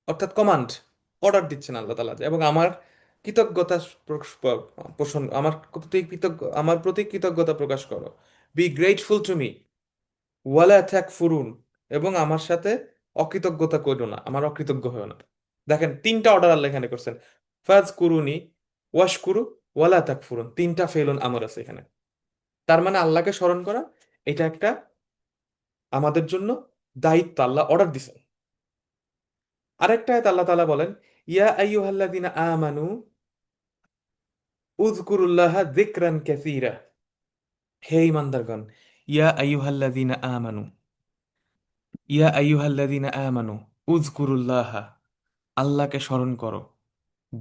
অর্থাৎ কমান্ড, অর্ডার দিচ্ছেন আল্লাহ তাআলা, এবং আমার কৃতজ্ঞতা পোষণ, আমার প্রতি কৃতজ্ঞতা প্রকাশ করো। বি গ্রেটফুল টু মি ওয়ালা তাকফুরুন, এবং আমার সাথে অকৃতজ্ঞতা করো না, আমার অকৃতজ্ঞ হয়েও না। দেখেন তিনটা অর্ডার আল্লাহ এখানে করছেন, ফাজ কুরুনি, ওয়াশকুরু, ওয়ালা তাকফুরুন, তিনটা ফেলুন আমর আছে এখানে। তার মানে আল্লাহকে স্মরণ করা এটা একটা আমাদের জন্য দায়িত্ব, আল্লাহ অর্ডার দিছেন। আরেকটা আয়াত আল্লাহ তাআলা বলেন, ইয়া আইয়ুহাল্লাযিনা আমানু উযকুরুল্লাহা যিকরান কাসীরা। হে ঈমানদারগণ, ইয়া আইয়ুহাল্লাযিনা আমানু, ইয়া আইয়ুহাল্লাযিনা আমানু উযকুরুল্লাহা, আল্লাহকে স্মরণ করো,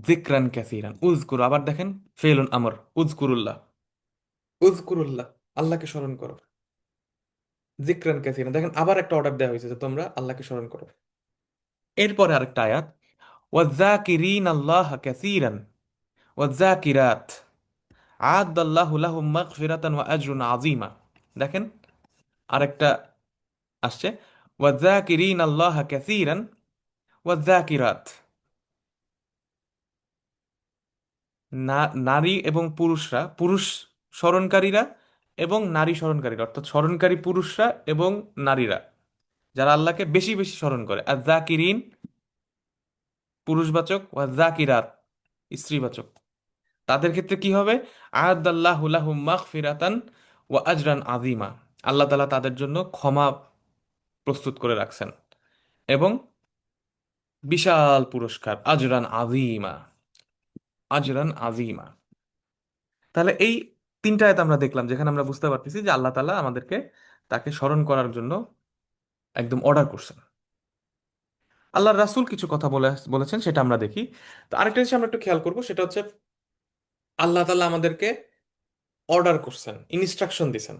যিকরান কাসীরান, উযকুর আবার দেখেন ফেলুন আমর, উযকুরুল্লাহ, উযকুরুল্লাহ, আল্লাহকে স্মরণ করো, যিকরান কাসীরান, দেখেন আবার একটা অর্ডার দেওয়া হয়েছে যে তোমরা আল্লাহকে স্মরণ করো। এরপরে আরেকটা আয়াত, ওয়াযাকিরিন আল্লাহ কাসীরান ওয়াযাকিরাত আ'আদাল্লাহু লাহুম মাগফিরাতান ওয়া আজরুন আযীমা। দেখেন আরেকটা আসছে, ওয়াযাকিরিন আল্লাহ কাসীরান ওয়াযাকিরাত, না, নারী এবং পুরুষরা, পুরুষ স্মরণকারীরা এবং নারী স্মরণকারীরা, অর্থাৎ স্মরণকারী পুরুষরা এবং নারীরা, যারা আল্লাহকে বেশি বেশি স্মরণ করে। আর জাকিরিন পুরুষবাচক, ওয়া জাকিরাত স্ত্রীবাচক, তাদের ক্ষেত্রে কি হবে? আ'আদাল্লাহু লাহুম মাগফিরাতান ওয়া আজরান আযীমা, আল্লাহ তাআলা তাদের জন্য ক্ষমা প্রস্তুত করে রাখছেন এবং বিশাল পুরস্কার, আজরান আযীমা, আজরান আযীমা। তাহলে এই তিনটা আয়াত আমরা দেখলাম যেখানে আমরা বুঝতে পারতেছি যে আল্লাহ তাআলা আমাদেরকে তাকে স্মরণ করার জন্য একদম অর্ডার করছেন। আল্লাহর রাসূল কিছু কথা বলেছেন, সেটা আমরা দেখি। তো আরেকটা জিনিস আমরা একটু খেয়াল করবো, সেটা হচ্ছে আল্লাহ তাআলা আমাদেরকে অর্ডার করছেন, ইনস্ট্রাকশন দিছেন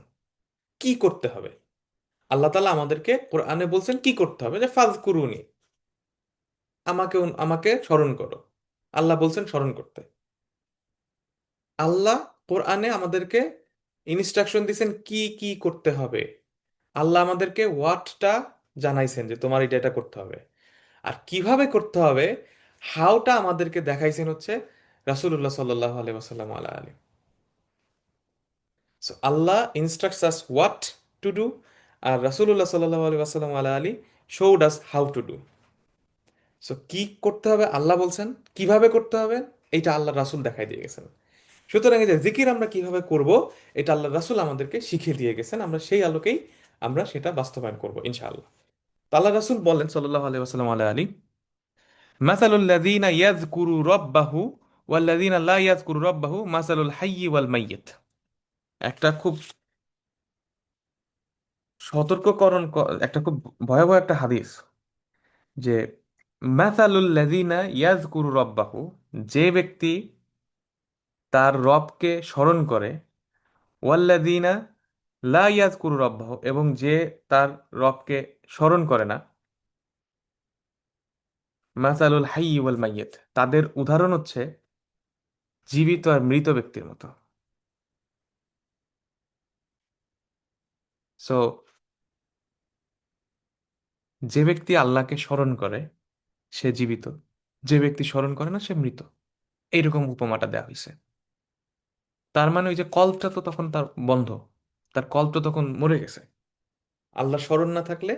কি করতে হবে। আল্লাহ তাআলা আমাদেরকে কোরআনে বলছেন কি করতে হবে, যে ফাজকুরুনি, আমাকে আমাকে স্মরণ করো। আল্লাহ বলছেন স্মরণ করতে। আল্লাহ কোরআনে আমাদেরকে ইনস্ট্রাকশন দিছেন কি কি করতে হবে। আল্লাহ আমাদেরকে হোয়াটটা জানাইছেন যে তোমার এটা এটা করতে হবে, আর কিভাবে করতে হবে, হাউটা আমাদেরকে দেখাইছেন হচ্ছে রাসূলুল্লাহ সাল্লাল্লাহু আলাইহি ওয়াসাল্লাম আলা আলী। So Allah instructs us what to do, আর রাসূলুল্লাহ সাল্লাল্লাহু আলাইহি ওয়াসাল্লাম আলা আলী showed us how to do. So কি করতে হবে আল্লাহ বলছেন, কিভাবে করতে হবে এইটা আল্লাহ রাসূল দেখাই দিয়ে গেছেন। সুতরাং এই যে জিকির আমরা কিভাবে করব, এটা আল্লাহ রাসূল আমাদেরকে শিখিয়ে দিয়ে গেছেন, আমরা সেই আলোকেই আমরা সেটা বাস্তবায়ন করব ইনশাআল্লাহ। তো আল্লাহ রাসূল বলেন সাল্লাল্লাহু আলাইহি ওয়াসাল্লাম আলা আলী, মাসালুল লাযীনা ইয়াযকুরু রাব্বাহু ওয়াল লাযীনা লা ইয়াযকুরু রাব্বাহু মাসালুল হাইয়্যি ওয়াল মাইয়্যিত। একটা খুব একটা খুব ভয়াবহ একটা হাদিস, যে মাসালুল লাযীনা ইয়াযকুরু রাব্বাহু, যে ব্যক্তি তার রবকে স্মরণ করে, ওয়াল্লাযীনা লা ইয়াযকুরু রাব্বাহু, এবং যে তার রবকে স্মরণ করে না, মাসালুল হাইয়্যি ওয়াল মাইয়্যিত, তাদের উদাহরণ হচ্ছে জীবিত আর মৃত ব্যক্তির মতো। সো যে ব্যক্তি আল্লাহকে স্মরণ করে সে জীবিত, যে ব্যক্তি স্মরণ করে না সে মৃত, এইরকম উপমাটা দেওয়া হয়েছে। তার মানে ওই যে কল্পটা তো তখন তার বন্ধ, তার কল্প তো তখন মরে গেছে। আল্লাহ স্মরণ না থাকলে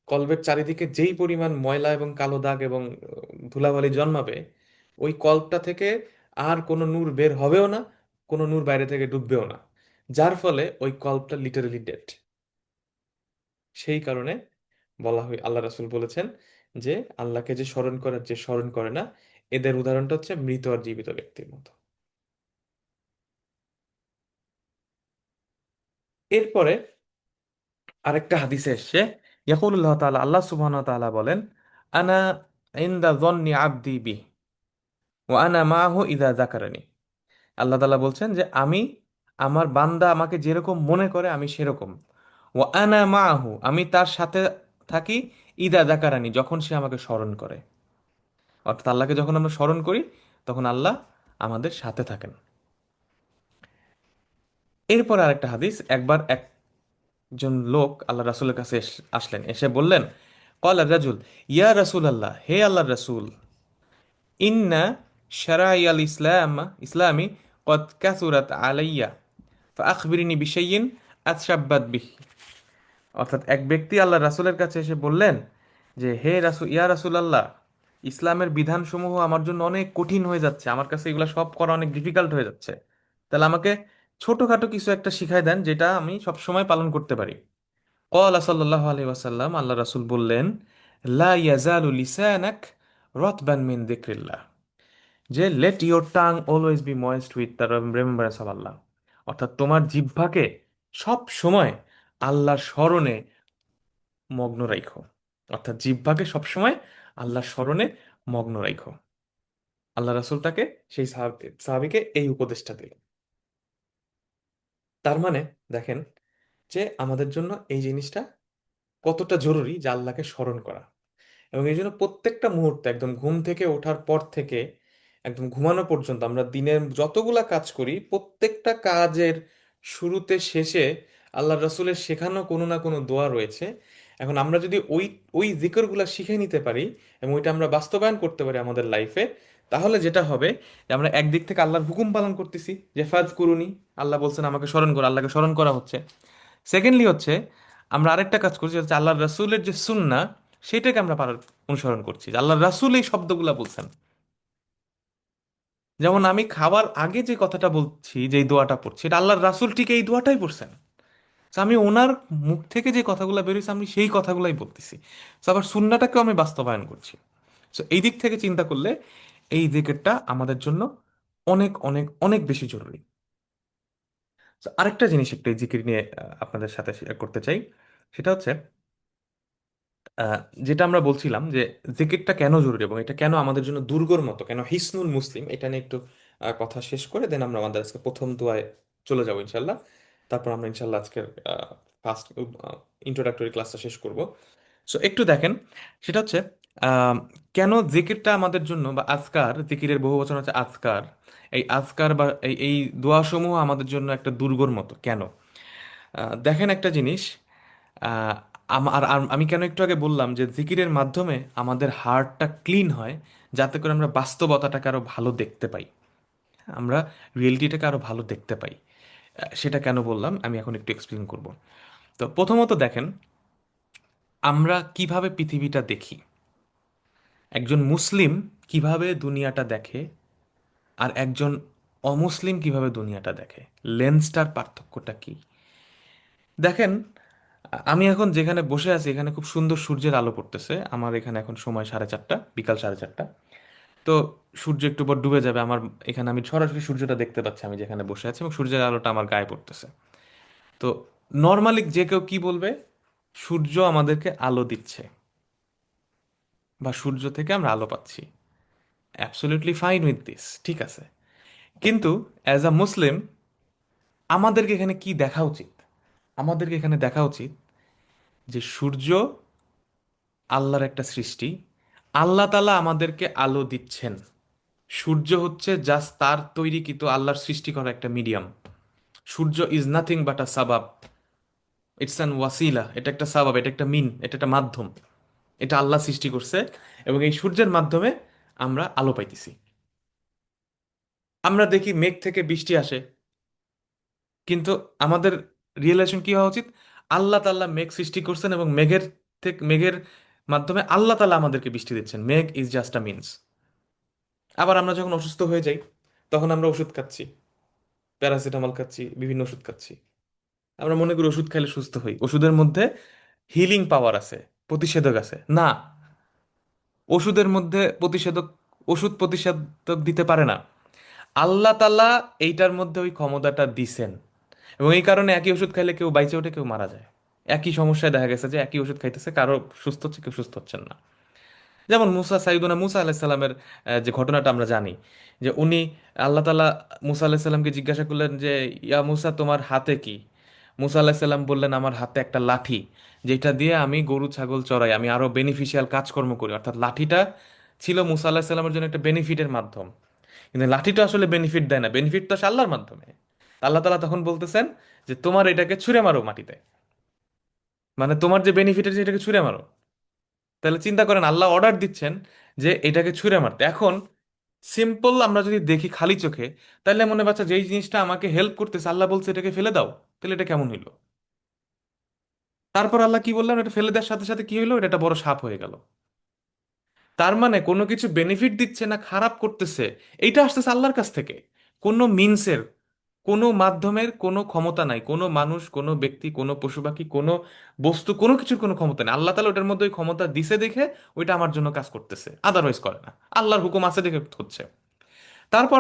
কল্পের চারিদিকে যেই পরিমাণ ময়লা এবং কালো দাগ এবং ধুলাবালি জন্মাবে, ওই কল্পটা থেকে আর কোনো নূর বের হবেও না, কোনো নূর বাইরে থেকে ডুববেও না, যার ফলে ওই কল্পটা লিটারালি ডেড। সেই কারণে বলা হয়, আল্লাহ রাসূল বলেছেন যে আল্লাহকে যে স্মরণ করে, যে স্মরণ করে না, এদের উদাহরণটা হচ্ছে মৃত আর জীবিত ব্যক্তির মতো। এরপরে আরেকটা হাদিসে এসছে, ইয়াকুলুল্লাহ তাআলা, আল্লাহ সুবহানাহু ওয়া তাআলা বলেন, আনা ইনদা যন্নি আবদি বি ওয়া আনা মাআহু ইযা যাকারানি। আল্লাহ তাআলা বলছেন যে আমি, আমার বান্দা আমাকে যেরকম মনে করে আমি সেরকম, ওয়া আনা মাআহু, আমি তার সাথে থাকি, ইদা যাকারানি, যখন সে আমাকে স্মরণ করে। অর্থাৎ আল্লাহকে যখন আমরা স্মরণ করি তখন আল্লাহ আমাদের সাথে থাকেন। এরপর আরেকটা হাদিস, একবার একজন লোক আল্লাহ রাসূলের কাছে আসলেন, এসে বললেন, ক্বালা রাজুল, ইয়া রাসূল আল্লাহ, হে আল্লাহর রাসূল, ইন্না শারাইয়াল ইসলামি কদ কাসুরাত আলাইয়া ফাআখবিরনি বিশাইইন আতশাব্বাত বিহি। অর্থাৎ এক ব্যক্তি আল্লাহ রাসূলের কাছে এসে বললেন যে, হে রাসূল, ইয়া রাসূল আল্লাহ, ইসলামের বিধানসমূহ আমার জন্য অনেক কঠিন হয়ে যাচ্ছে, আমার কাছে এগুলো সব করা অনেক ডিফিকাল্ট হয়ে যাচ্ছে। তাহলে আমাকে ছোটখাটো কিছু একটা শিখাই দেন যেটা আমি সব সময় পালন করতে পারি। ক্বালা সাল্লাল্লাহু আলাইহি ওয়াসাল্লাম, আল্লাহ রাসূল বললেন, লা ইয়াজালু লিসানাক রাতবান মিন যিকরিল্লাহ, যে let your tongue always be moist with the remembrance of Allah. অর্থাৎ তোমার জিহ্বাকে সব সময় আল্লাহর স্মরণে মগ্ন রাখো। অর্থাৎ জিহ্বাকে সবসময় আল্লাহর স্মরণে মগ্ন রাখো। আল্লাহ রাসূল তাকে, সেই সাহাবীকে এই উপদেশটা দিল। তার মানে দেখেন যে আমাদের জন্য এই জিনিসটা কতটা জরুরি, যে আল্লাহকে স্মরণ করা। এবং এই জন্য প্রত্যেকটা মুহূর্তে, একদম ঘুম থেকে ওঠার পর থেকে একদম ঘুমানো পর্যন্ত, আমরা দিনের যতগুলা কাজ করি প্রত্যেকটা কাজের শুরুতে শেষে আল্লাহ রাসূলের শেখানো কোনো না কোনো দোয়া রয়েছে। এখন আমরা যদি ওই ওই জিকিরগুলা শিখে নিতে পারি এবং ওইটা আমরা বাস্তবায়ন করতে পারি আমাদের লাইফে, তাহলে যেটা হবে যে আমরা একদিক থেকে আল্লাহর হুকুম পালন করতেছি, যে ফাজ কুরুনি, আল্লাহ বলছেন আমাকে স্মরণ করো, আল্লাহকে স্মরণ করা হচ্ছে। সেকেন্ডলি হচ্ছে আমরা আরেকটা কাজ করছি, হচ্ছে আল্লাহ রাসূলের যে সুন্নাহ, সেটাকে আমরা অনুসরণ করছি, যে আল্লাহ রাসূল এই শব্দগুলা বলছেন। যেমন আমি খাবার আগে যে কথাটা বলছি, যে এই দোয়াটা পড়ছি, এটা আল্লাহর রাসূল ঠিক এই দোয়াটাই পড়ছেন। তো আমি ওনার মুখ থেকে যে কথাগুলো বেরোইছে আমি সেই কথাগুলাই বলতেছি। তো আবার সুন্নাহটাকেও আমি বাস্তবায়ন করছি। তো এই দিক থেকে চিন্তা করলে এই দিকেরটা আমাদের জন্য অনেক অনেক অনেক বেশি জরুরি। তো আরেকটা জিনিস একটু এই জিকির নিয়ে আপনাদের সাথে শেয়ার করতে চাই। সেটা হচ্ছে আহ, যেটা আমরা বলছিলাম যে জিকিরটা কেন জরুরি এবং এটা কেন আমাদের জন্য দুর্গর মতো, কেন হিসনুল মুসলিম, এটা নিয়ে একটু কথা শেষ করে দেন আমরা আমাদের আজকে প্রথম দোয়ায় চলে যাবো ইনশাল্লাহ। তারপর আমরা ইনশাল্লাহ আজকের ফার্স্ট ইন্ট্রোডাক্টরি ক্লাসটা শেষ করব। সো একটু দেখেন, সেটা হচ্ছে আহ, কেন জিকিরটা আমাদের জন্য, বা আজকার, জিকিরের বহু বচন হচ্ছে আজকার, এই আজকার বা এই দোয়াসমূহ আমাদের জন্য একটা দুর্গর মতো কেন। দেখেন একটা জিনিস, আহ, আর আমি কেন একটু আগে বললাম যে জিকিরের মাধ্যমে আমাদের হার্টটা ক্লিন হয়, যাতে করে আমরা বাস্তবতাটাকে আরো ভালো দেখতে পাই, আমরা রিয়েলিটিটাকে আরো ভালো দেখতে পাই। সেটা কেন বললাম আমি এখন একটু এক্সপ্লেন করব। তো প্রথমত দেখেন, আমরা কিভাবে পৃথিবীটা দেখি, একজন মুসলিম কিভাবে দুনিয়াটা দেখে, আর একজন অমুসলিম কিভাবে দুনিয়াটা দেখে, লেন্সটার পার্থক্যটা কি। দেখেন, আমি এখন যেখানে বসে আছি এখানে খুব সুন্দর সূর্যের আলো পড়তেছে, আমার এখানে এখন সময় 4:30, বিকাল 4:30। তো সূর্য একটু পর ডুবে যাবে, আমার এখানে আমি সরাসরি সূর্যটা দেখতে পাচ্ছি আমি যেখানে বসে আছি, এবং সূর্যের আলোটা আমার গায়ে পড়তেছে। তো নর্মালি যে কেউ কি বলবে, সূর্য আমাদেরকে আলো দিচ্ছে, বা সূর্য থেকে আমরা আলো পাচ্ছি, অ্যাবসলিউটলি ফাইন উইথ দিস, ঠিক আছে। কিন্তু অ্যাজ আ মুসলিম আমাদেরকে এখানে কি দেখা উচিত? আমাদেরকে এখানে দেখা উচিত যে সূর্য আল্লাহর একটা সৃষ্টি, আল্লাহ তাআলা আমাদেরকে আলো দিচ্ছেন। সূর্য হচ্ছে জাস্ট তার তৈরিকৃত, আল্লাহর সৃষ্টি করা একটা মিডিয়াম। সূর্য ইজ নাথিং বাট আ সাবাব, ইটস অ্যান ওয়াসিলা, এটা একটা সাবাব, এটা একটা মিন, এটা একটা মাধ্যম। এটা আল্লাহ সৃষ্টি করছে, এবং এই সূর্যের মাধ্যমে আমরা আলো পাইতেছি। আমরা দেখি মেঘ থেকে বৃষ্টি আসে, কিন্তু আমাদের রিয়েলাইজেশন কি হওয়া উচিত? আল্লাহ তাআলা মেঘ সৃষ্টি করছেন, এবং মেঘের মাধ্যমে আল্লাহ তাআলা আমাদেরকে বৃষ্টি দিচ্ছেন, মেঘ ইজ জাস্ট আ মিনস। আবার আমরা যখন অসুস্থ হয়ে যাই, তখন আমরা ওষুধ খাচ্ছি, প্যারাসিটামল খাচ্ছি, বিভিন্ন ওষুধ খাচ্ছি। আমরা মনে করি ওষুধ খাইলে সুস্থ হই, ওষুধের মধ্যে হিলিং পাওয়ার আছে, প্রতিষেধক আছে। না, ওষুধের মধ্যে ওষুধ প্রতিষেধক দিতে পারে না। আল্লাহ তাআলা এইটার মধ্যে ওই ক্ষমতাটা দিছেন, এবং এই কারণে একই ওষুধ খাইলে কেউ বাইচে ওঠে, কেউ মারা যায়। একই সমস্যায় দেখা গেছে যে একই ওষুধ খাইতেছে, কারো সুস্থ হচ্ছে, কেউ সুস্থ হচ্ছেন না। যেমন সাইদুনা মুসা আলাহিসাল্লামের যে ঘটনাটা আমরা জানি, যে উনি, আল্লাহ তাআলা মুসা আলাহিসাল্লামকে জিজ্ঞাসা করলেন যে, ইয়া মুসা, তোমার হাতে কি? মুসা আলাহিসাল্লাম বললেন, আমার হাতে একটা লাঠি, যেটা দিয়ে আমি গরু ছাগল চড়াই, আমি আরো বেনিফিশিয়াল কাজকর্ম করি। অর্থাৎ লাঠিটা ছিল মুসা আলাহিসাল্লামের জন্য একটা বেনিফিটের মাধ্যম, কিন্তু লাঠিটা আসলে বেনিফিট দেয় না, বেনিফিট তো আসে আল্লাহর মাধ্যমে। আল্লাহ তাআলা তখন বলতেছেন যে তোমার এটাকে ছুঁড়ে মারো মাটিতে, মানে তোমার যে বেনিফিট আছে এটাকে ছুঁড়ে মারো। তাহলে চিন্তা করেন, আল্লাহ অর্ডার দিচ্ছেন যে এটাকে ছুঁড়ে মারতে। এখন সিম্পল আমরা যদি দেখি খালি চোখে, তাহলে মনে পাচ্ছে যেই জিনিসটা আমাকে হেল্প করতেছে, আল্লাহ বলছে এটাকে ফেলে দাও, তাহলে এটা কেমন হইলো? তারপর আল্লাহ কি বললেন, এটা ফেলে দেওয়ার সাথে সাথে কি হইলো, এটা একটা বড় সাপ হয়ে গেল। তার মানে কোনো কিছু বেনিফিট দিচ্ছে না, খারাপ করতেছে, এইটা আসতেছে আল্লাহর কাছ থেকে। কোনো মিনসের, কোনো মাধ্যমের কোনো ক্ষমতা নাই, কোনো মানুষ, কোনো ব্যক্তি, কোনো পশু পাখি, কোনো বস্তু, কোনো কিছুর কোনো ক্ষমতা নেই। আল্লাহ তাআলা ওটার মধ্যে ওই ক্ষমতা দিছে দেখে ওইটা আমার জন্য কাজ করতেছে, আদারওয়াইজ করে না। আল্লাহর হুকুম আছে দেখে হচ্ছে। তারপর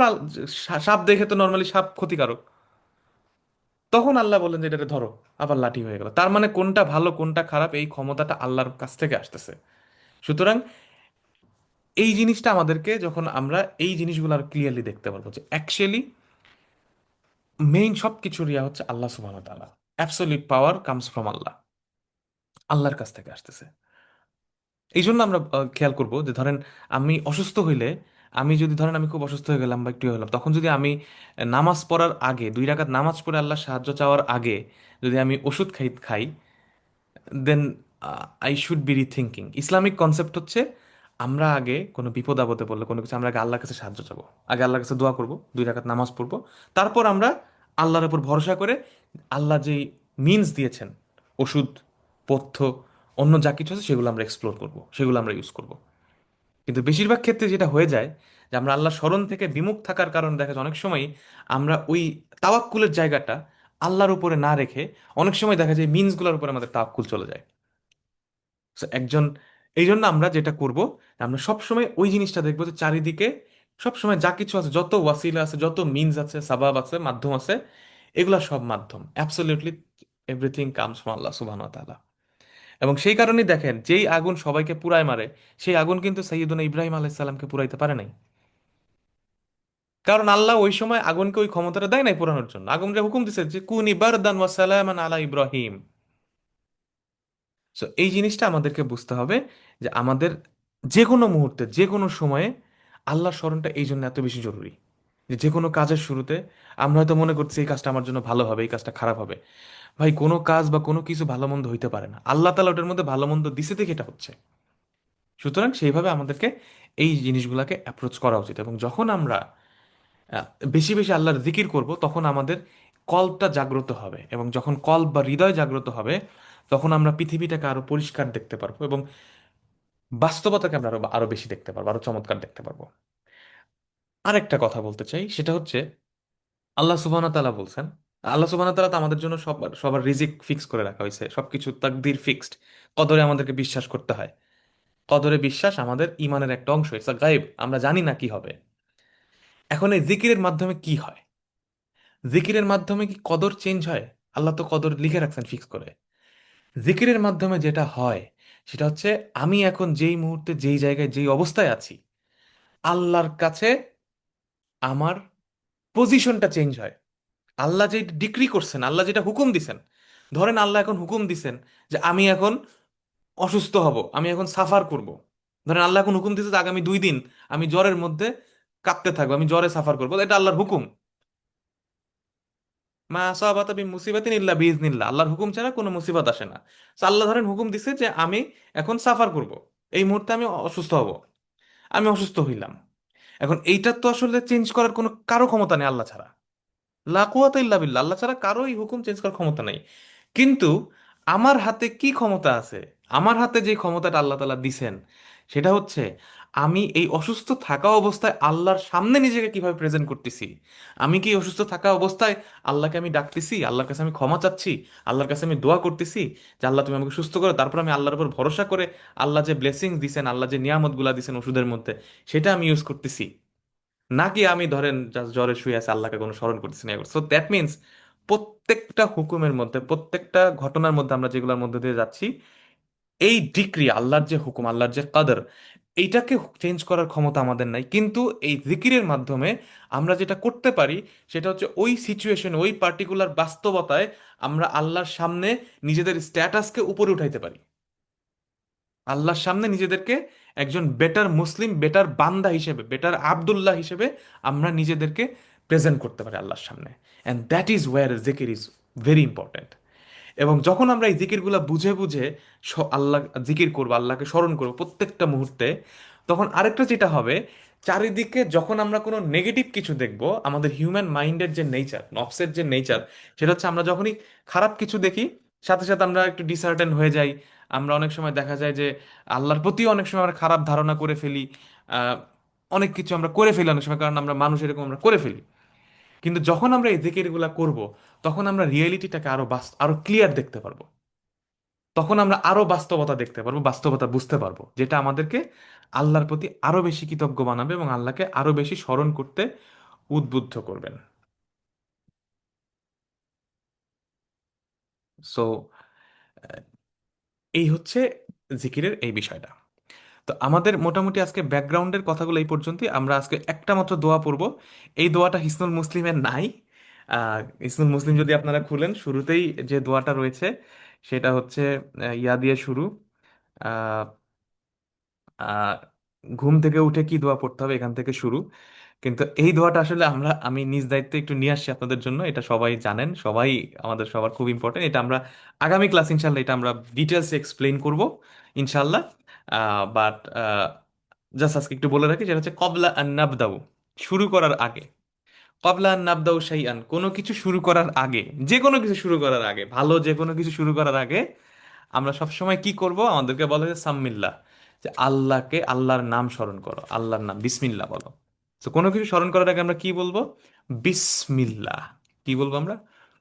সাপ দেখে তো নর্মালি সাপ ক্ষতিকারক, তখন আল্লাহ বললেন যে এটাকে ধরো, আবার লাঠি হয়ে গেল। তার মানে কোনটা ভালো কোনটা খারাপ, এই ক্ষমতাটা আল্লাহর কাছ থেকে আসতেছে। সুতরাং এই জিনিসটা আমাদেরকে, যখন আমরা এই জিনিসগুলো আর ক্লিয়ারলি দেখতে পারবো যে অ্যাকচুয়ালি মেইন সব কিছুর ইয়া হচ্ছে আল্লাহ সুবহানাহু ওয়া তাআলা, অ্যাবসলিউট পাওয়ার কামস ফ্রম আল্লাহ, আল্লাহর কাছ থেকে আসতেছে। এই জন্য আমরা খেয়াল করব যে ধরেন আমি অসুস্থ হইলে, আমি যদি ধরেন আমি খুব অসুস্থ হয়ে গেলাম বা একটু হয়ে গেলাম, তখন যদি আমি নামাজ পড়ার আগে 2 রাকাত নামাজ পড়ে আল্লাহ সাহায্য চাওয়ার আগে যদি আমি ওষুধ খাই, then I should be rethinking. Islamic concept হচ্ছে, আমরা আগে কোনো বিপদ আপদে পড়লে কোনো কিছু, আমরা আগে আল্লাহর কাছে সাহায্য চাবো, আগে আল্লাহর কাছে দোয়া করব, 2 রাকাত নামাজ পড়বো, তারপর আমরা আল্লাহর উপর ভরসা করে আল্লাহ যেই মিনস দিয়েছেন, ওষুধ, পথ্য, অন্য যা কিছু আছে সেগুলো আমরা এক্সপ্লোর করব, সেগুলো আমরা ইউজ করব। কিন্তু বেশিরভাগ ক্ষেত্রে যেটা হয়ে যায়, যে আমরা আল্লাহর স্মরণ থেকে বিমুখ থাকার কারণে দেখা যায় অনেক সময় আমরা ওই তাওয়াক্কুলের জায়গাটা আল্লাহর উপরে না রেখে, অনেক সময় দেখা যায় মিনসগুলোর উপরে আমাদের তাওয়াক্কুল চলে যায়। So, এই জন্য আমরা যেটা করব, আমরা সবসময় ওই জিনিসটা দেখবো যে চারিদিকে সবসময় যা কিছু আছে, যত ওয়াসিলা আছে, যত মিনস আছে, সাবাব আছে, মাধ্যম আছে, এগুলা সব মাধ্যম, অ্যাবসলিউটলি এভরিথিং কামস ফ্রম আল্লাহ সুবহানাহু ওয়া তাআলা। এবং সেই কারণেই দেখেন, যেই আগুন সবাইকে পুড়ায় মারে, সেই আগুন কিন্তু সাইয়্যিদুনা ইব্রাহিম আলাইহিস সালামকে পুরাইতে পারে নাই। কারণ আল্লাহ ওই সময় আগুনকে ওই ক্ষমতাটা দেয় নাই পোড়ানোর জন্য। আগুনকে হুকুম দিছে যে কুনি বারদান ওয়া সালামান আলা ইব্রাহিম। সো এই জিনিসটা আমাদেরকে বুঝতে হবে, যে আমাদের যে কোনো মুহূর্তে যে কোনো সময়ে আল্লাহর স্মরণটা এই জন্য এত বেশি জরুরি। যে যে কোনো কাজের শুরুতে আমরা হয়তো মনে করছি এই কাজটা আমার জন্য ভালো হবে, এই কাজটা খারাপ হবে। ভাই, কোনো কাজ বা কোনো কিছু ভালো মন্দ হইতে পারে না, আল্লাহ তাআলা ওটার মধ্যে ভালো মন্দ দিছে দেখে এটা হচ্ছে। সুতরাং সেইভাবে আমাদেরকে এই জিনিসগুলোকে অ্যাপ্রোচ করা উচিত। এবং যখন আমরা আহ, বেশি বেশি আল্লাহর জিকির করব, তখন আমাদের কল্পটা জাগ্রত হবে, এবং যখন কল্প বা হৃদয় জাগ্রত হবে, তখন আমরা পৃথিবীটাকে আরো পরিষ্কার দেখতে পারবো, এবং বাস্তবতাকে আমরা আরো আরো বেশি দেখতে পারবো, আরো চমৎকার দেখতে পারবো। আরেকটা কথা বলতে চাই, সেটা হচ্ছে আল্লাহ সুবহানাহু ওয়া তাআলা বলছেন, আল্লাহ সুবহানাহু ওয়া তাআলা তো আমাদের জন্য সবার সবার রিজিক ফিক্স করে রাখা হয়েছে, সবকিছু তাকদির ফিক্সড। কদরে আমাদেরকে বিশ্বাস করতে হয়। কদরে বিশ্বাস আমাদের ইমানের একটা অংশ, ইটস আ গায়েব, আমরা জানি না কি হবে। এখন এই জিকিরের মাধ্যমে কি হয়? জিকিরের মাধ্যমে কি কদর চেঞ্জ হয়? আল্লাহ তো কদর লিখে রাখছেন ফিক্স করে। জিকিরের মাধ্যমে যেটা হয়, সেটা হচ্ছে আমি এখন যেই মুহূর্তে যেই জায়গায় যেই অবস্থায় আছি, আল্লাহর কাছে আমার পজিশনটা চেঞ্জ হয়। আল্লাহ যে ডিক্রি করছেন, আল্লাহ যেটা হুকুম দিছেন, ধরেন আল্লাহ এখন হুকুম দিছেন যে আমি এখন অসুস্থ হব, আমি এখন সাফার করব। ধরেন আল্লাহ এখন হুকুম দিছে যে আগামী 2 দিন আমি জ্বরের মধ্যে কাঁপতে থাকবো, আমি জ্বরে সাফার করবো, এটা আল্লাহর হুকুম। মা আসাবাতা বিন মুসিবাতিন ইল্লা বিইজনিল্লাহ, আল্লাহর হুকুম ছাড়া কোনো মুসিবত আসে না। তো আল্লাহ ধরেন হুকুম দিছে যে আমি এখন সাফার করব, এই মুহূর্তে আমি অসুস্থ হব, আমি অসুস্থ হইলাম। এখন এইটা তো আসলে চেঞ্জ করার কোনো কারো ক্ষমতা নেই আল্লাহ ছাড়া। লা কুওয়াতা ইল্লা বিল্লাহ, আল্লাহ ছাড়া কারো এই হুকুম চেঞ্জ করার ক্ষমতা নেই। কিন্তু আমার হাতে কি ক্ষমতা আছে? আমার হাতে যে ক্ষমতাটা আল্লাহ তাআলা দিছেন, সেটা হচ্ছে আমি এই অসুস্থ থাকা অবস্থায় আল্লাহর সামনে নিজেকে কিভাবে প্রেজেন্ট করতেছি। আমি কি এই অসুস্থ থাকা অবস্থায় আল্লাহকে আমি ডাকতেছি, আল্লাহর কাছে আমি ক্ষমা চাচ্ছি, আল্লাহর কাছে আমি দোয়া করতেছি যে আল্লাহ তুমি আমাকে সুস্থ করো, তারপর আমি আল্লাহর উপর ভরসা করে আল্লাহ যে ব্লেসিংস দিছেন, আল্লাহ যে নিয়ামতগুলা দিছেন ওষুধের মধ্যে, সেটা আমি ইউজ করতেছি। নাকি আমি ধরেন জাস্ট জ্বরে শুয়ে আছে, আল্লাহকে কোনো স্মরণ করতেছি না। সো দ্যাট মিনস প্রত্যেকটা হুকুমের মধ্যে, প্রত্যেকটা ঘটনার মধ্যে আমরা যেগুলোর মধ্যে দিয়ে যাচ্ছি, এই ডিক্রি আল্লাহর যে হুকুম, আল্লাহর যে কদর, এইটাকে চেঞ্জ করার ক্ষমতা আমাদের নাই। কিন্তু এই জিকিরের মাধ্যমে আমরা যেটা করতে পারি, সেটা হচ্ছে ওই সিচুয়েশন, ওই পার্টিকুলার বাস্তবতায় আমরা আল্লাহর সামনে নিজেদের স্ট্যাটাসকে উপরে উঠাইতে পারি। আল্লাহর সামনে নিজেদেরকে একজন বেটার মুসলিম, বেটার বান্দা হিসেবে, বেটার আব্দুল্লাহ হিসেবে আমরা নিজেদেরকে প্রেজেন্ট করতে পারি আল্লাহর সামনে। অ্যান্ড দ্যাট ইজ ওয়্যার জিকির ইজ ভেরি ইম্পর্ট্যান্ট। এবং যখন আমরা এই জিকিরগুলো বুঝে বুঝে আল্লাহ জিকির করবো, আল্লাহকে স্মরণ করবো প্রত্যেকটা মুহূর্তে, তখন আরেকটা যেটা হবে, চারিদিকে যখন আমরা কোনো নেগেটিভ কিছু দেখব, আমাদের হিউম্যান মাইন্ডের যে নেচার, নফসের যে নেচার, সেটা হচ্ছে আমরা যখনই খারাপ কিছু দেখি, সাথে সাথে আমরা একটু ডিসার্টেন হয়ে যাই। আমরা অনেক সময় দেখা যায় যে আল্লাহর প্রতি অনেক সময় আমরা খারাপ ধারণা করে ফেলি। আহ, অনেক কিছু আমরা করে ফেলি অনেক সময়, কারণ আমরা মানুষ, এরকম আমরা করে ফেলি। কিন্তু যখন আমরা এই জিকিরগুলা করব, তখন আমরা রিয়েলিটিটাকে আরো ক্লিয়ার দেখতে পারবো। তখন আমরা আরো বাস্তবতা দেখতে পারবো, বাস্তবতা বুঝতে পারবো, যেটা আমাদেরকে আল্লাহর প্রতি আরো বেশি কৃতজ্ঞ বানাবে এবং আল্লাহকে আরো বেশি স্মরণ করতে উদ্বুদ্ধ করবেন। সো এই হচ্ছে জিকিরের এই বিষয়টা। তো আমাদের মোটামুটি আজকে ব্যাকগ্রাউন্ডের কথাগুলো এই পর্যন্তই। আমরা আজকে একটা মাত্র দোয়া পড়ব। এই দোয়াটা হিসনুল মুসলিমের নাই। হিসনুল মুসলিম যদি আপনারা খুলেন, শুরুতেই যে দোয়াটা রয়েছে, সেটা হচ্ছে ইয়া দিয়ে শুরু। আহ, আহ, ঘুম থেকে উঠে কি দোয়া পড়তে হবে, এখান থেকে শুরু। কিন্তু এই দোয়াটা আসলে আমি নিজ দায়িত্বে একটু নিয়ে আসছি আপনাদের জন্য। এটা সবাই জানেন, সবাই, আমাদের সবার খুব ইম্পর্টেন্ট। এটা আমরা আগামী ক্লাস ইনশাল্লাহ এটা আমরা ডিটেলস এক্সপ্লেইন করব ইনশাল্লাহ। বাট জাস্ট আজকে একটু বলে রাখি, যেটা হচ্ছে কবলা আন নাবদাউ, শুরু করার আগে। কবলা আন নাবদাউ শাইআন, কোনো কিছু শুরু করার আগে, যে কোনো কিছু শুরু করার আগে, ভালো যে কোনো কিছু শুরু করার আগে আমরা সবসময় কি করব? আমাদেরকে বলা হয়েছে সাম্মিল্লাহ, যে আল্লাহকে, আল্লাহর নাম স্মরণ করো, আল্লাহর নাম বিসমিল্লাহ বলো। তো কোনো কিছু স্মরণ করার আগে আমরা কি বলবো? বিসমিল্লাহ। কি বলবো আমরা?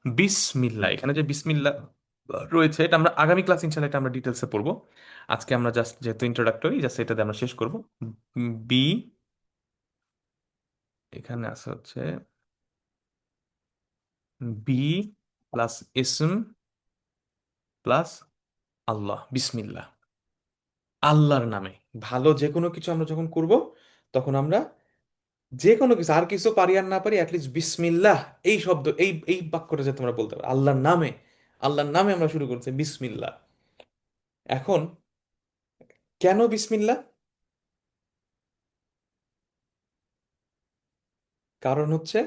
বিসমিল্লাহ। এখানে যে বিসমিল্লাহ রয়েছে, এটা আমরা আগামী ক্লাস ইনশাল্লাহ এটা আমরা ডিটেলসে পড়বো। আজকে আমরা জাস্ট যেহেতু ইন্ট্রোডাক্টরি, জাস্ট এটা দিয়ে আমরা শেষ করব। বি, এখানে আছে হচ্ছে বি প্লাস ইসম প্লাস আল্লাহ, বিসমিল্লাহ। আল্লাহর নামে। ভালো যে কোনো কিছু আমরা যখন করব, তখন আমরা যে কোনো কিছু, আর কিছু পারি আর না পারি, অ্যাটলিস্ট বিসমিল্লাহ, এই শব্দ, এই বাক্যটা যে তোমরা বলতে পারো আল্লাহর নামে। আল্লাহর নামে আমরা শুরু করছি, বিসমিল্লাহ। এখন কেন বিসমিল্লাহ? কারণ হচ্ছে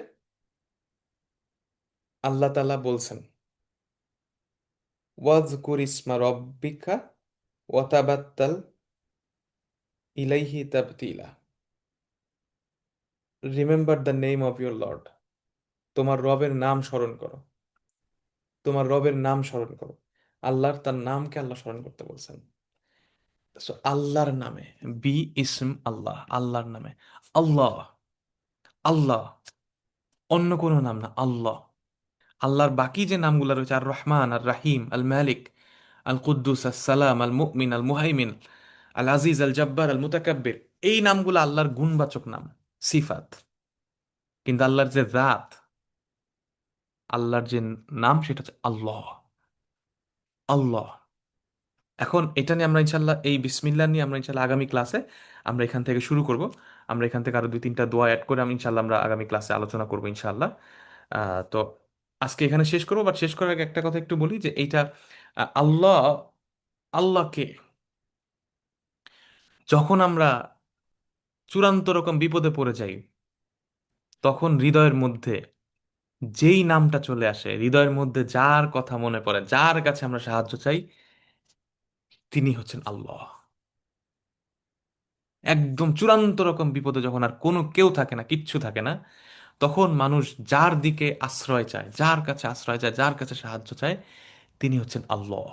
আল্লাহ তাআলা বলছেন, ওয়াজকুর ইসমা রব্বিকা ওয়াতাবাত্তাল ইলাইহি তাবতিলা। Remember the name of your lord. তোমার রবের নাম স্মরণ করো, তোমার রবের নাম স্মরণ করো। আল্লাহর, তার নামকে আল্লাহ স্মরণ করতে বলছেন। So, আল্লাহর নামে, বি ইসম আল্লাহ, আল্লাহর নামে। আল্লাহ, আল্লাহ, অন্য কোনো নাম না, আল্লাহ। আল্লাহর বাকি যে নামগুলো রয়েছে, আর রহমান, আর রাহিম, আল মালিক, আল কুদ্দুস, আল সালাম, আল মুমিন, আল মুহাইমিন, আল আজিজ, আল জব্বার, আল মুতাকাব্বির, এই নামগুলো আল্লাহর গুণবাচক নাম, সিফাত। কিন্তু আল্লাহর যে জাত, আল্লাহর যে নাম, সেটা হচ্ছে আল্লাহ, আল্লাহ। এখন এটা নিয়ে আমরা ইনশাল্লাহ, এই বিসমিল্লাহ নিয়ে আমরা ইনশাল্লাহ আগামী ক্লাসে আমরা এখান থেকে শুরু করব। আমরা এখান থেকে আরো দুই তিনটা দোয়া অ্যাড করে আমি ইনশাল্লাহ আমরা আগামী ক্লাসে আলোচনা করবো ইনশাল্লাহ। তো আজকে এখানে শেষ করবো, বাট শেষ করার আগে একটা কথা একটু বলি যে এইটা, আল্লাহ, আল্লাহকে যখন আমরা চূড়ান্ত রকম বিপদে পড়ে যাই, তখন হৃদয়ের মধ্যে যেই নামটা চলে আসে, হৃদয়ের মধ্যে যার কথা মনে পড়ে, যার কাছে আমরা সাহায্য চাই, তিনি হচ্ছেন আল্লাহ। একদম চূড়ান্ত রকম বিপদে যখন আর কোনো কেউ থাকে না, কিচ্ছু থাকে না, তখন মানুষ যার দিকে আশ্রয় চায়, যার কাছে আশ্রয় চায়, যার কাছে সাহায্য চায়, তিনি হচ্ছেন আল্লাহ।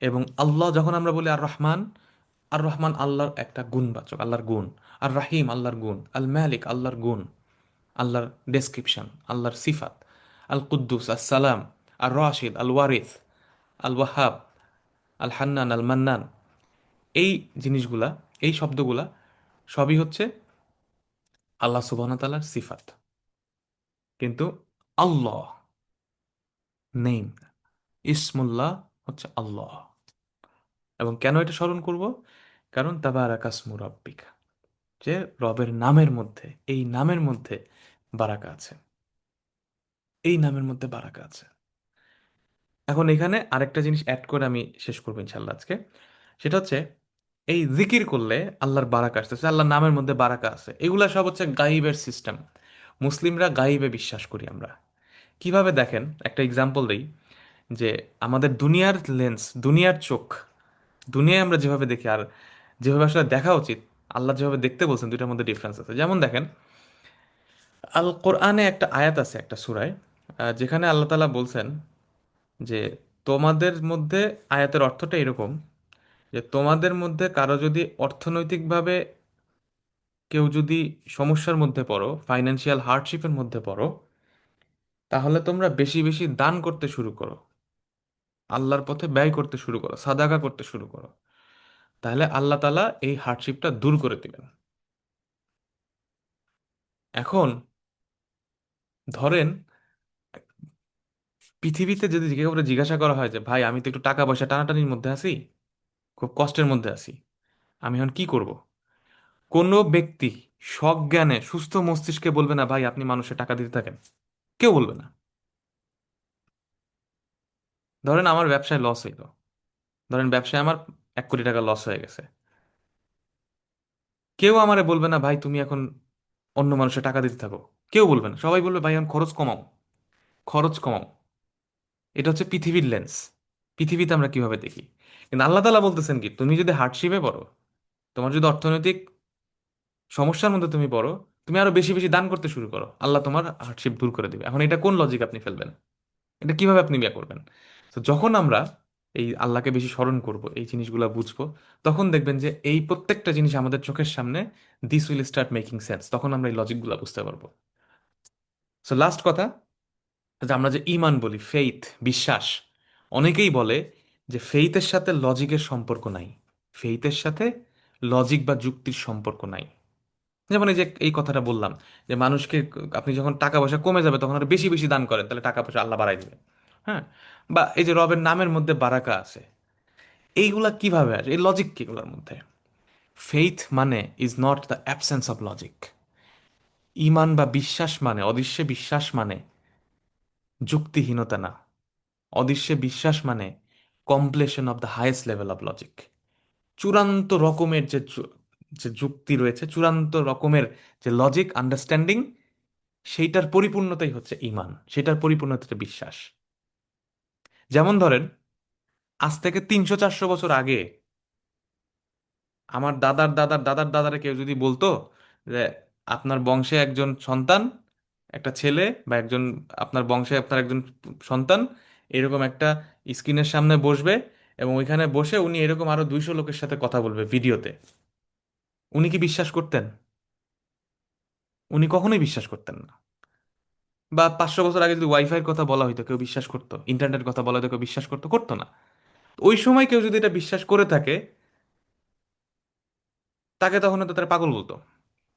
এবং আল্লাহ যখন আমরা বলি আর রহমান, আর রহমান আল্লাহর একটা গুণবাচক, আল্লাহর গুণ। আর রাহিম আল্লাহর গুণ, আল মালিক আল্লাহর গুণ, আল্লাহর ডেসক্রিপশন, আল্লাহর সিফাত। আল কুদ্দুস, আল সালাম, আর রাশিদ, আল ওয়ারিস, আল ওয়াহাব, আল হান্নান, আল মান্নান, এই জিনিসগুলা, এই শব্দগুলা সবই হচ্ছে আল্লাহ সুবহানাহু ওয়া তাআলার সিফাত। কিন্তু আল্লাহ, নেম, ইসমুল্লাহ হচ্ছে আল্লাহ। এবং কেন এটা স্মরণ করব? কারণ তাবারাকাসমু রাব্বিকা, যে রবের নামের মধ্যে, এই নামের মধ্যে বারাকা আছে, এই নামের মধ্যে বারাকা আছে। এখন এখানে আরেকটা জিনিস অ্যাড করে আমি শেষ করবো ইনশাল্লাহ আজকে। সেটা হচ্ছে, এই জিকির করলে আল্লাহর বারাকা আসতেছে, আল্লাহর নামের মধ্যে বারাকা আছে, এগুলা সব হচ্ছে গাইবের সিস্টেম। মুসলিমরা গাইবে বিশ্বাস করি আমরা। কিভাবে দেখেন, একটা এক্সাম্পল দেই, যে আমাদের দুনিয়ার লেন্স, দুনিয়ার চোখ, দুনিয়ায় আমরা যেভাবে দেখি আর যেভাবে আসলে দেখা উচিত, আল্লাহ যেভাবে দেখতে বলছেন, দুইটার মধ্যে ডিফারেন্স আছে। যেমন দেখেন, আল কোরআনে একটা আয়াত আছে, একটা সূরায়, যেখানে আল্লাহ তাআলা বলছেন যে তোমাদের মধ্যে, আয়াতের অর্থটা এরকম, যে তোমাদের মধ্যে কারো যদি অর্থনৈতিকভাবে, কেউ যদি সমস্যার মধ্যে পড়ো, ফাইন্যান্সিয়াল হার্ডশিপের মধ্যে পড়ো, তাহলে তোমরা বেশি বেশি দান করতে শুরু করো, আল্লাহর পথে ব্যয় করতে শুরু করো, সাদাকা করতে শুরু করো। তাহলে আল্লাহ তাআলা এই হার্ডশিপটা দূর করে দিবেন। এখন ধরেন, পৃথিবীতে যদি কাউকে জিজ্ঞাসা করা হয় যে ভাই, আমি তো একটু টাকা পয়সা টানাটানির মধ্যে আছি, খুব কষ্টের মধ্যে আছি, আমি এখন কি করব? কোনো ব্যক্তি সজ্ঞানে সুস্থ মস্তিষ্কে বলবে না ভাই আপনি মানুষের টাকা দিতে থাকেন। কেউ বলবে না। ধরেন আমার ব্যবসায় লস হইলো, ধরেন ব্যবসায় আমার 1 কোটি টাকা লস হয়ে গেছে, কেউ আমারে বলবে না ভাই তুমি এখন অন্য মানুষের টাকা দিতে থাকো। কেউ বলবে না, সবাই বলবে ভাই এখন খরচ কমাও, খরচ কমাও। এটা হচ্ছে পৃথিবীর লেন্স, পৃথিবীতে আমরা কিভাবে দেখি। কিন্তু আল্লাহ তাআলা বলতেছেন কি, তুমি যদি হার্ডশিপে পড়ো, তোমার যদি অর্থনৈতিক সমস্যার মধ্যে তুমি পড়ো, তুমি আরো বেশি বেশি দান করতে শুরু করো, আল্লাহ তোমার হার্ডশিপ দূর করে দিবে। এখন এটা কোন লজিক আপনি ফেলবেন? এটা কিভাবে আপনি বিয়ে করবেন? তো যখন আমরা এই আল্লাহকে বেশি স্মরণ করব, এই জিনিসগুলো বুঝবো, তখন দেখবেন যে এই প্রত্যেকটা জিনিস আমাদের চোখের সামনে, this will start making sense, তখন আমরা এই লজিকগুলো বুঝতে পারবো। সো লাস্ট কথা, যে আমরা যে ইমান বলি, ফেইথ, বিশ্বাস, অনেকেই বলে যে ফেইথের সাথে লজিকের সম্পর্ক নাই, ফেইথের সাথে লজিক বা যুক্তির সম্পর্ক নাই। যেমন এই যে এই কথাটা বললাম, যে মানুষকে আপনি যখন টাকা পয়সা কমে যাবে তখন আরো বেশি বেশি দান করেন, তাহলে টাকা পয়সা আল্লাহ বাড়াই দিবে। হ্যাঁ। বা এই যে রবের নামের মধ্যে বারাকা আছে, এইগুলা কিভাবে আসে, এই লজিক কি এগুলোর মধ্যে? ফেইথ মানে is not the absence of logic. ইমান বা বিশ্বাস মানে, অদৃশ্যে বিশ্বাস মানে যুক্তিহীনতা না। অদৃশ্যে বিশ্বাস মানে কমপ্লেশন of the highest level of logic. চূড়ান্ত রকমের যে যুক্তি রয়েছে, চূড়ান্ত রকমের যে লজিক আন্ডারস্ট্যান্ডিং, সেইটার পরিপূর্ণতাই হচ্ছে ঈমান, সেটার পরিপূর্ণতা হচ্ছে বিশ্বাস। যেমন ধরেন, আজ থেকে 300-400 বছর আগে আমার দাদার দাদার দাদার দাদারে কেউ যদি বলতো যে আপনার বংশে একজন সন্তান, একটা ছেলে বা একজন, আপনার বংশে আপনার একজন সন্তান এরকম একটা স্ক্রিনের সামনে বসবে এবং ওইখানে বসে উনি এরকম আরো 200 লোকের সাথে কথা বলবে ভিডিওতে, উনি কি বিশ্বাস করতেন? উনি কখনোই বিশ্বাস করতেন না। বা 500 বছর আগে যদি ওয়াইফাইয়ের কথা বলা হইতো, কেউ বিশ্বাস করতো? ইন্টারনেট কথা বলা হতো, কেউ বিশ্বাস করতো? করতো না। ওই সময় কেউ যদি এটা বিশ্বাস করে থাকে, তাকে তখন হয়তো তারা পাগল বলতো।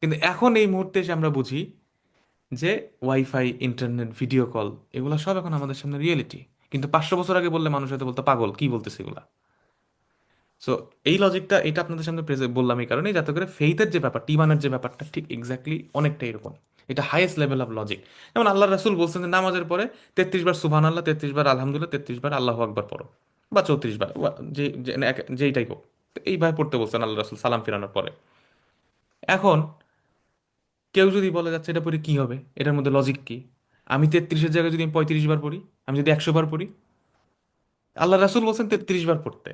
কিন্তু এখন এই মুহূর্তে এসে আমরা বুঝি যে ওয়াইফাই, ইন্টারনেট, ভিডিও কল, এগুলো সব এখন আমাদের সামনে রিয়েলিটি। কিন্তু 500 বছর আগে বললে মানুষ হয়তো বলতো পাগল, কি বলতেছে এগুলা। সো এই লজিকটা, এটা আপনাদের সামনে বললাম এই কারণে, যাতে করে ফেইথের যে ব্যাপারটা, ইমানের যে ব্যাপারটা, ঠিক এক্স্যাক্টলি অনেকটা এরকম। এটা হাইয়েস্ট লেভেল অফ লজিক। যেমন আল্লাহ রাসূল বলছেন যে নামাজের পরে 33 বার সুবহান আল্লাহ, 33 বার আলহামদুলিল্লাহ, 33 বার আল্লাহু আকবার পড়ো, বা 34 বার, যেইটাই হোক। তো এইভাবে পড়তে বলছেন আল্লাহ রাসূল সালাম ফিরানোর পরে। এখন কেউ যদি বলে যাচ্ছে এটা পড়ে কি হবে, এটার মধ্যে লজিক কি? আমি 33-এর জায়গায় যদি আমি 35 বার পড়ি, আমি যদি 100 বার পড়ি, আল্লাহ রাসূল বলছেন 33 বার পড়তে।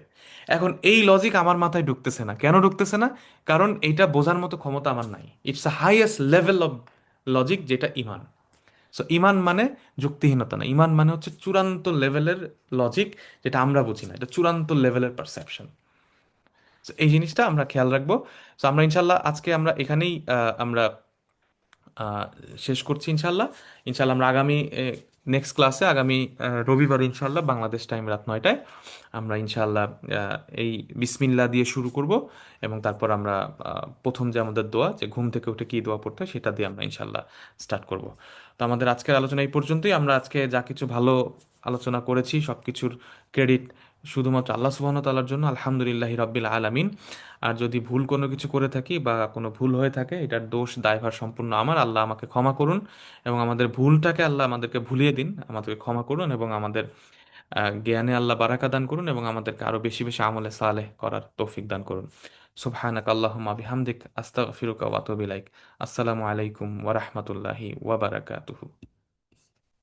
এখন এই লজিক আমার মাথায় ঢুকতেছে না। কেন ঢুকতেছে না? কারণ এইটা বোঝার মতো ক্ষমতা আমার নাই। It's a highest level of logic, যেটা ইমান। সো ইমান মানে যুক্তিহীনতা না, ইমান মানে হচ্ছে চূড়ান্ত লেভেলের লজিক, যেটা আমরা বুঝি না, এটা চূড়ান্ত লেভেলের পারসেপশন। এই জিনিসটা আমরা খেয়াল রাখবো। তো আমরা ইনশাল্লাহ আজকে আমরা এখানেই আমরা আহ, শেষ করছি ইনশাল্লাহ। ইনশাল্লাহ আমরা আগামী নেক্সট ক্লাসে, আগামী রবিবার ইনশাল্লাহ বাংলাদেশ টাইম রাত 9টায় আমরা ইনশাল্লাহ এই বিসমিল্লাহ দিয়ে শুরু করব। এবং তারপর আমরা প্রথম যে আমাদের দোয়া, যে ঘুম থেকে উঠে কি দোয়া পড়তে হয়, সেটা দিয়ে আমরা ইনশাল্লাহ স্টার্ট করব। তো আমাদের আজকের আলোচনা এই পর্যন্তই। আমরা আজকে যা কিছু ভালো আলোচনা করেছি, সব কিছুর ক্রেডিট শুধুমাত্র আল্লাহ সুবহানাহু ওয়া তাআলার জন্য। আলহামদুলিল্লাহি রাব্বিল আলামিন। আর যদি ভুল কোনো কিছু করে থাকি বা কোনো ভুল হয়ে থাকে, এটার দোষ দায়ভার সম্পূর্ণ আমার। আল্লাহ আমাকে ক্ষমা করুন এবং আমাদের ভুলটাকে আল্লাহ আমাদেরকে ভুলিয়ে দিন, আমাদেরকে ক্ষমা করুন এবং আমাদের জ্ঞানে আল্লাহ বারাকা দান করুন এবং আমাদেরকে আরো বেশি বেশি আমলে সালেহ করার তৌফিক দান করুন। সুবহানাক আল্লাহুম্মা বিহামদিক, আস্তাগফিরুকা ওয়া আতুবু ইলাইক। আসসালামু আলাইকুম ওয়া রাহমাতুল্লাহি ওয়া বারাকাতুহু।